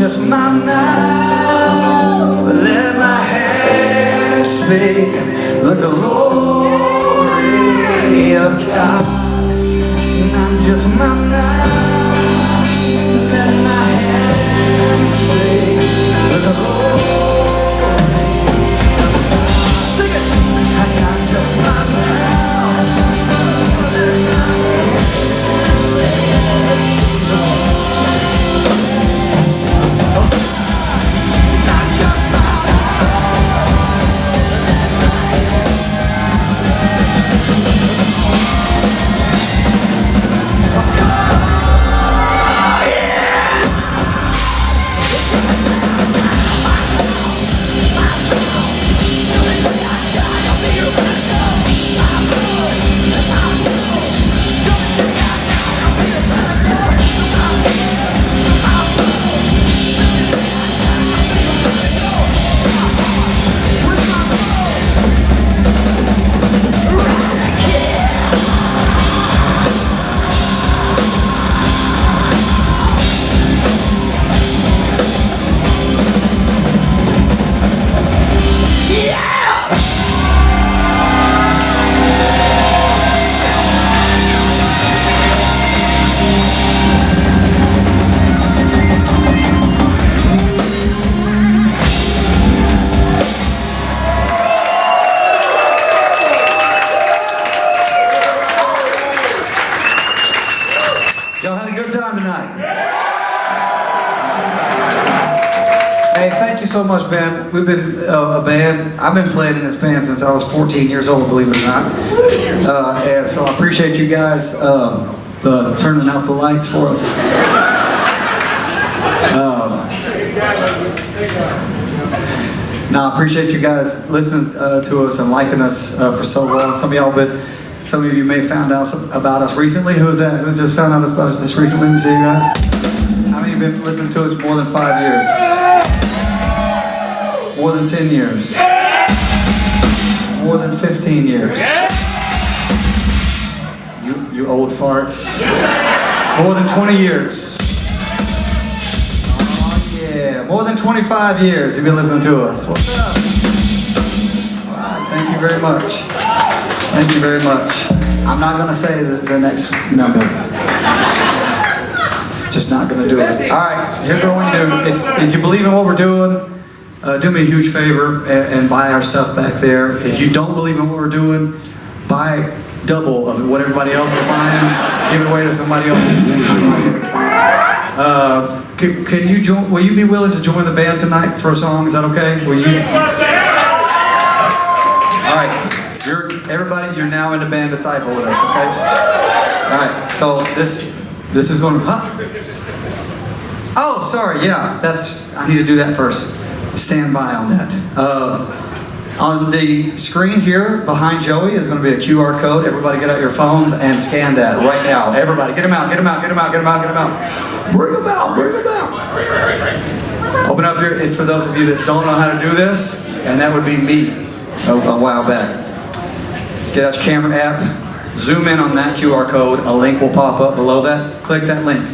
just my mouth, but let my hands speak the glory of God. And I'm just my mouth, let my hands speak the glory of God. Sing it! And I'm just my mouth, let my hands speak the glory. so much, band. We've been a band. I've been playing in this band since I was 14 years old, believe it or not. And so I appreciate you guys turning out the lights for us. I appreciate you guys listening to us and liking us for so long. Some of you may have found out about us recently. Who's that? Who just found out about us just recently? Let me see you guys. How many have been listening to us more than 5 years? More than 10 years? More than 15 years? You old farts. More than 20 years? Oh yeah, more than 25 years you've been listening to us. What's up? All right, thank you very much. Thank you very much. I'm not going to say the next number. It's just not going to do it. All right, here's what I want you to do. If you believe in what we're doing, do me a huge favor and buy our stuff back there. If you don't believe in what we're doing, buy double of what everybody else is buying. Give it away to somebody else who's can you join? Will you be willing to join the band tonight for a song? Is that okay? Will you? All right. Everybody, you're now in the band Disciple with us, okay? All right, so this is going to... Oh, sorry, yeah, I need to do that first. Stand by on that. On the screen here behind Joey is going to be a QR code. Everybody get out your phones and scan that right now. Everybody, get them out, get them out, get them out, get them out, get them out. Bring them out, bring them out. Open up your... For those of you that don't know how to do this, and that would be me a while back. Get out your camera app, zoom in on that QR code, a link will pop up below that, click that link.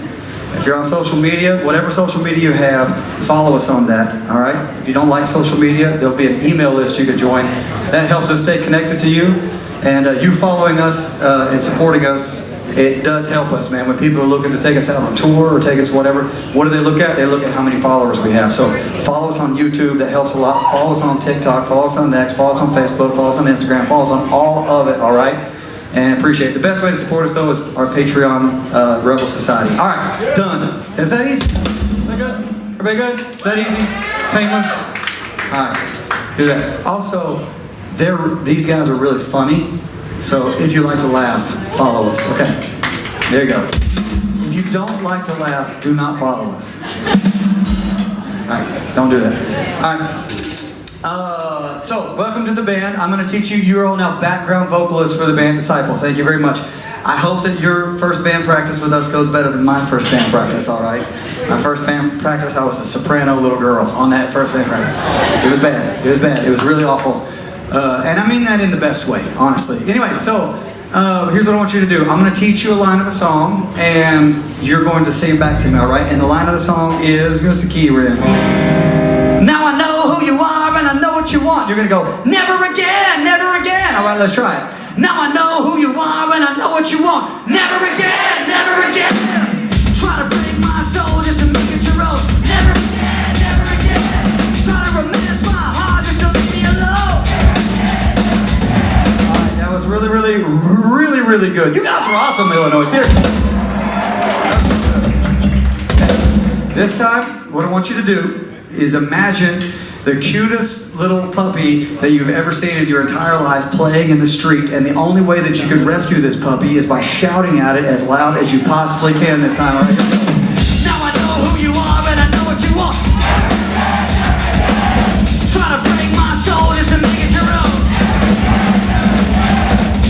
If you're on social media, whatever social media you have, follow us on that, all right? If you don't like social media, there'll be an email list you can join. That helps us stay connected to you, and you following us and supporting us, it does help us, man. When people are looking to take us out on tour or take us whatever, what do they look at? They look at how many followers we have. So follow us on YouTube, that helps a lot. Follow us on TikTok, follow us on Next, follow us on Facebook, follow us on Instagram, follow us on all of it, all right? And appreciate it. The best way to support us, though, is our Patreon Rebel Society. All right, done. Is that easy? Is that good? Everybody good? Is that easy? Painless? All right, do that. Also, these guys are really funny. So if you like to laugh, follow us. Okay, there you go. If you don't like to laugh, do not follow us. All right, don't do that. All right. So welcome to the band. I'm going to teach you. You're all now background vocalists for the band Disciple. Thank you very much. I hope that your first band practice with us goes better than my first band practice. All right. My first band practice, I was a soprano little girl on that first band practice. It was bad. It was bad. It was really awful. And I mean that in the best way, honestly. Anyway, so here's what I want you to do. I'm going to teach you a line of a song, and you're going to sing back to me, all right? And the line of the song is, what's the key we're in? Now I know who you are, and I know what you want. You're going to go, never again, never again. All right, let's try it. Now I know who you are, and I know what you want. Never again, never again. Try to break my soul just to make it your own. Never again, never again. Try to romance my heart just to leave me alone. That was really, really, really, really good. You guys were awesome, Illinois. Seriously. This time, what I want you to do is imagine the cutest little puppy that you've ever seen in your entire life playing in the street, and the only way that you can rescue this puppy is by shouting at it as loud as you possibly can this time. All right, here we go. Now I know who you are, and I know what you want. Try to break my soul just to make it your own.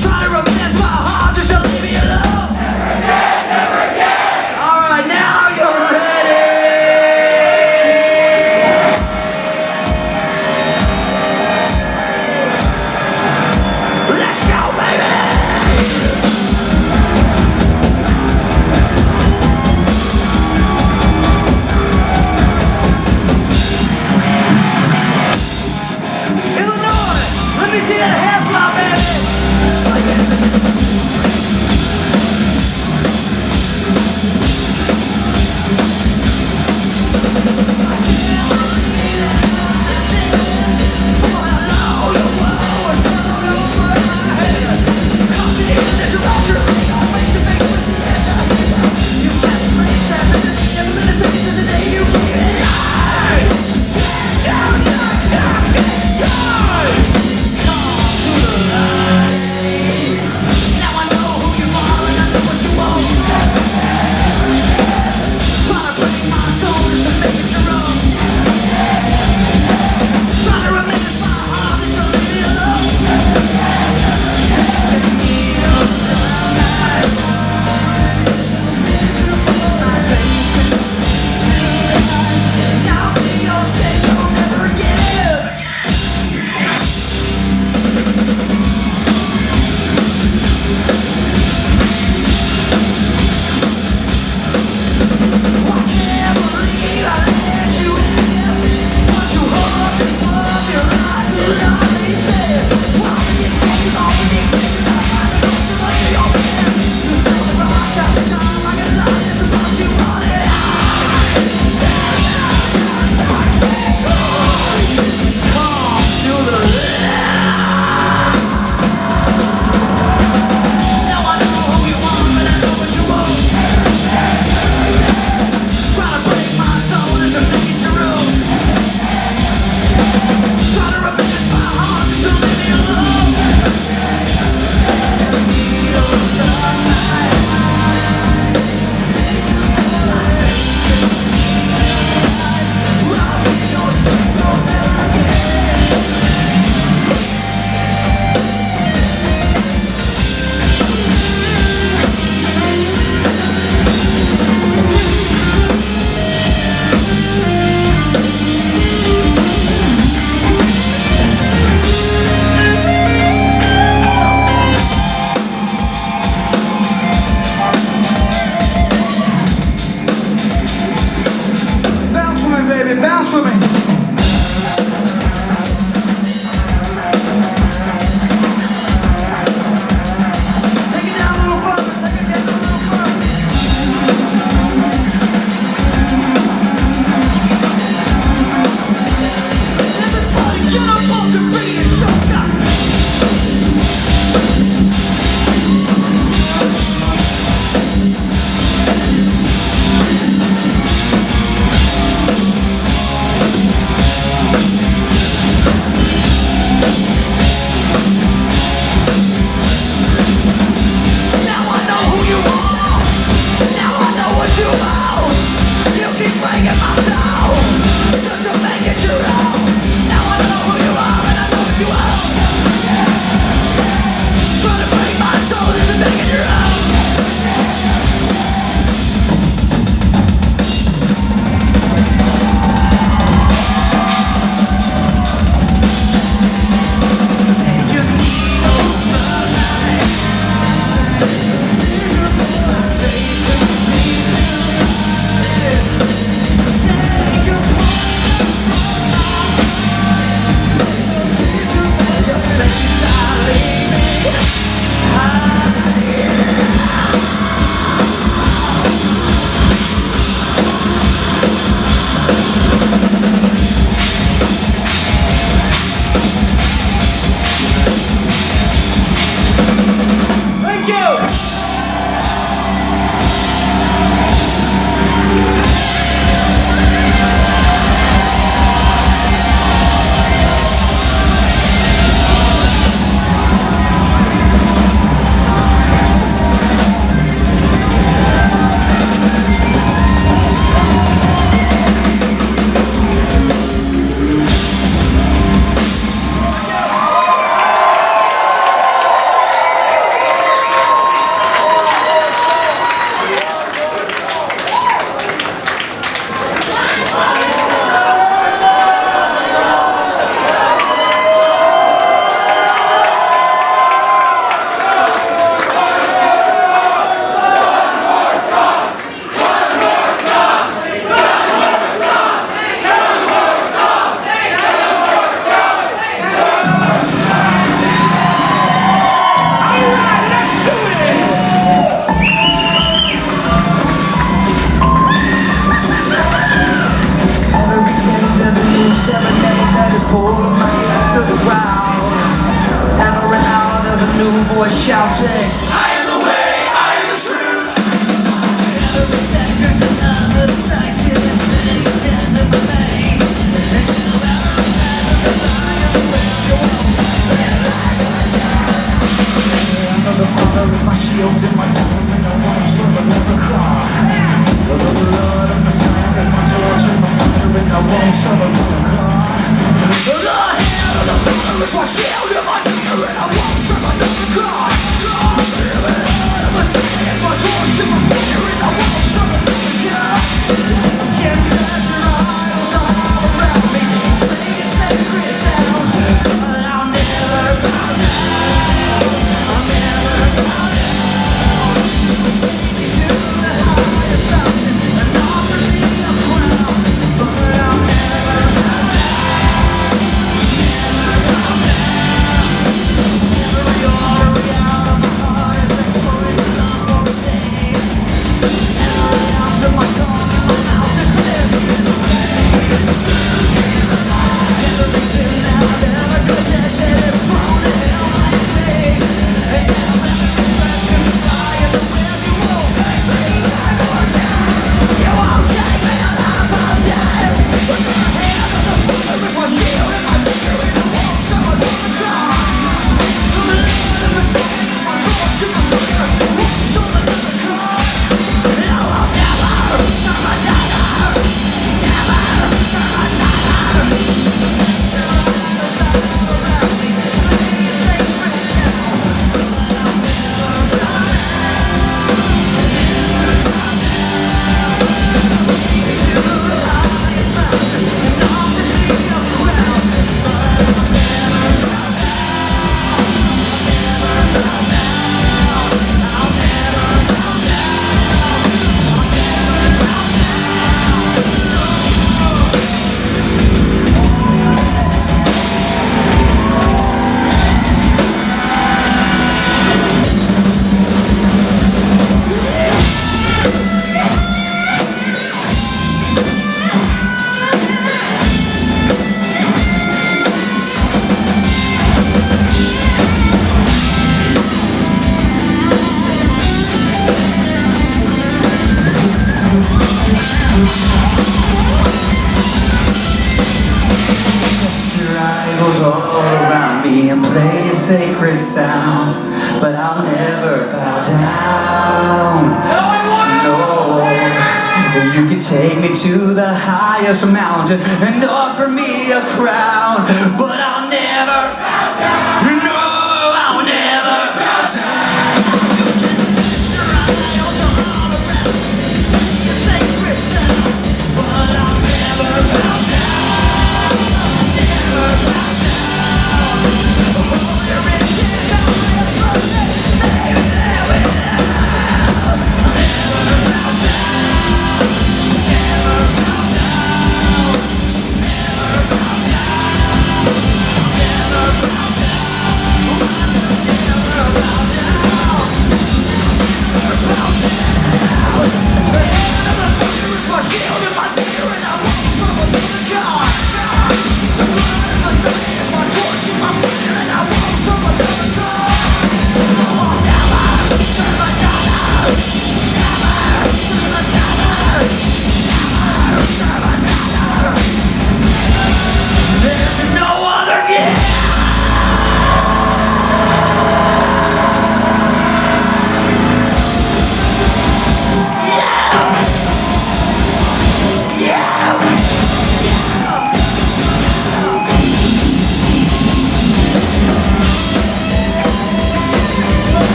Try to romance my heart just to leave me alone. Never again, never again. All right, now you're ready. Let's go, baby. Thank you. Serenade that is pulling my ear to the ground. Every hour there's a new voice shouting, I am the way, I am the truth. Every second another distraction is spinning its death in my veins. And no matter the path of desire, where you won't another father is my shield and my temperament, I won't serve another God. The blood of Messiah is my torch and my fire, and I won't serve another God. The hand of the Father is my shield and my temperament, and I won't serve another God. The blood of Messiah is my torch and my fire, and I won't serve another God. Can't set your idols all around me, playing sacred sounds, but I'll never bow down. I'll never bow down. Take me to the highest mountain and offer me a crown, but I'll never bow down. Never bow down. Every glory out of my heart is exploring the love for His name. Every ounce of my tongue and my mouth declares He is the way, He is the truth, He is the life. Every sin I've ever committed is thrown to Hell by His name. And now every breath is the fire, the way you won't take me alive or down. You won't take me alive or down. But the hand of the Father is my shield and my victory, and I won't serve another God. The blood of Messiah is my torch and my fire, I won't serve another God. And I will never serve another. Never serve another. Around me, playing sacred sound, but I'll never bow down. Never bow down. Take me to the highest mountain and offer me a crown, but I'll never bow down. Never bow down. I'll never bow down. I'll never bow your idols all around me and play sacred sounds, but I'll never bow down. No, you can take me to the highest mountain and offer me a crown, but I'll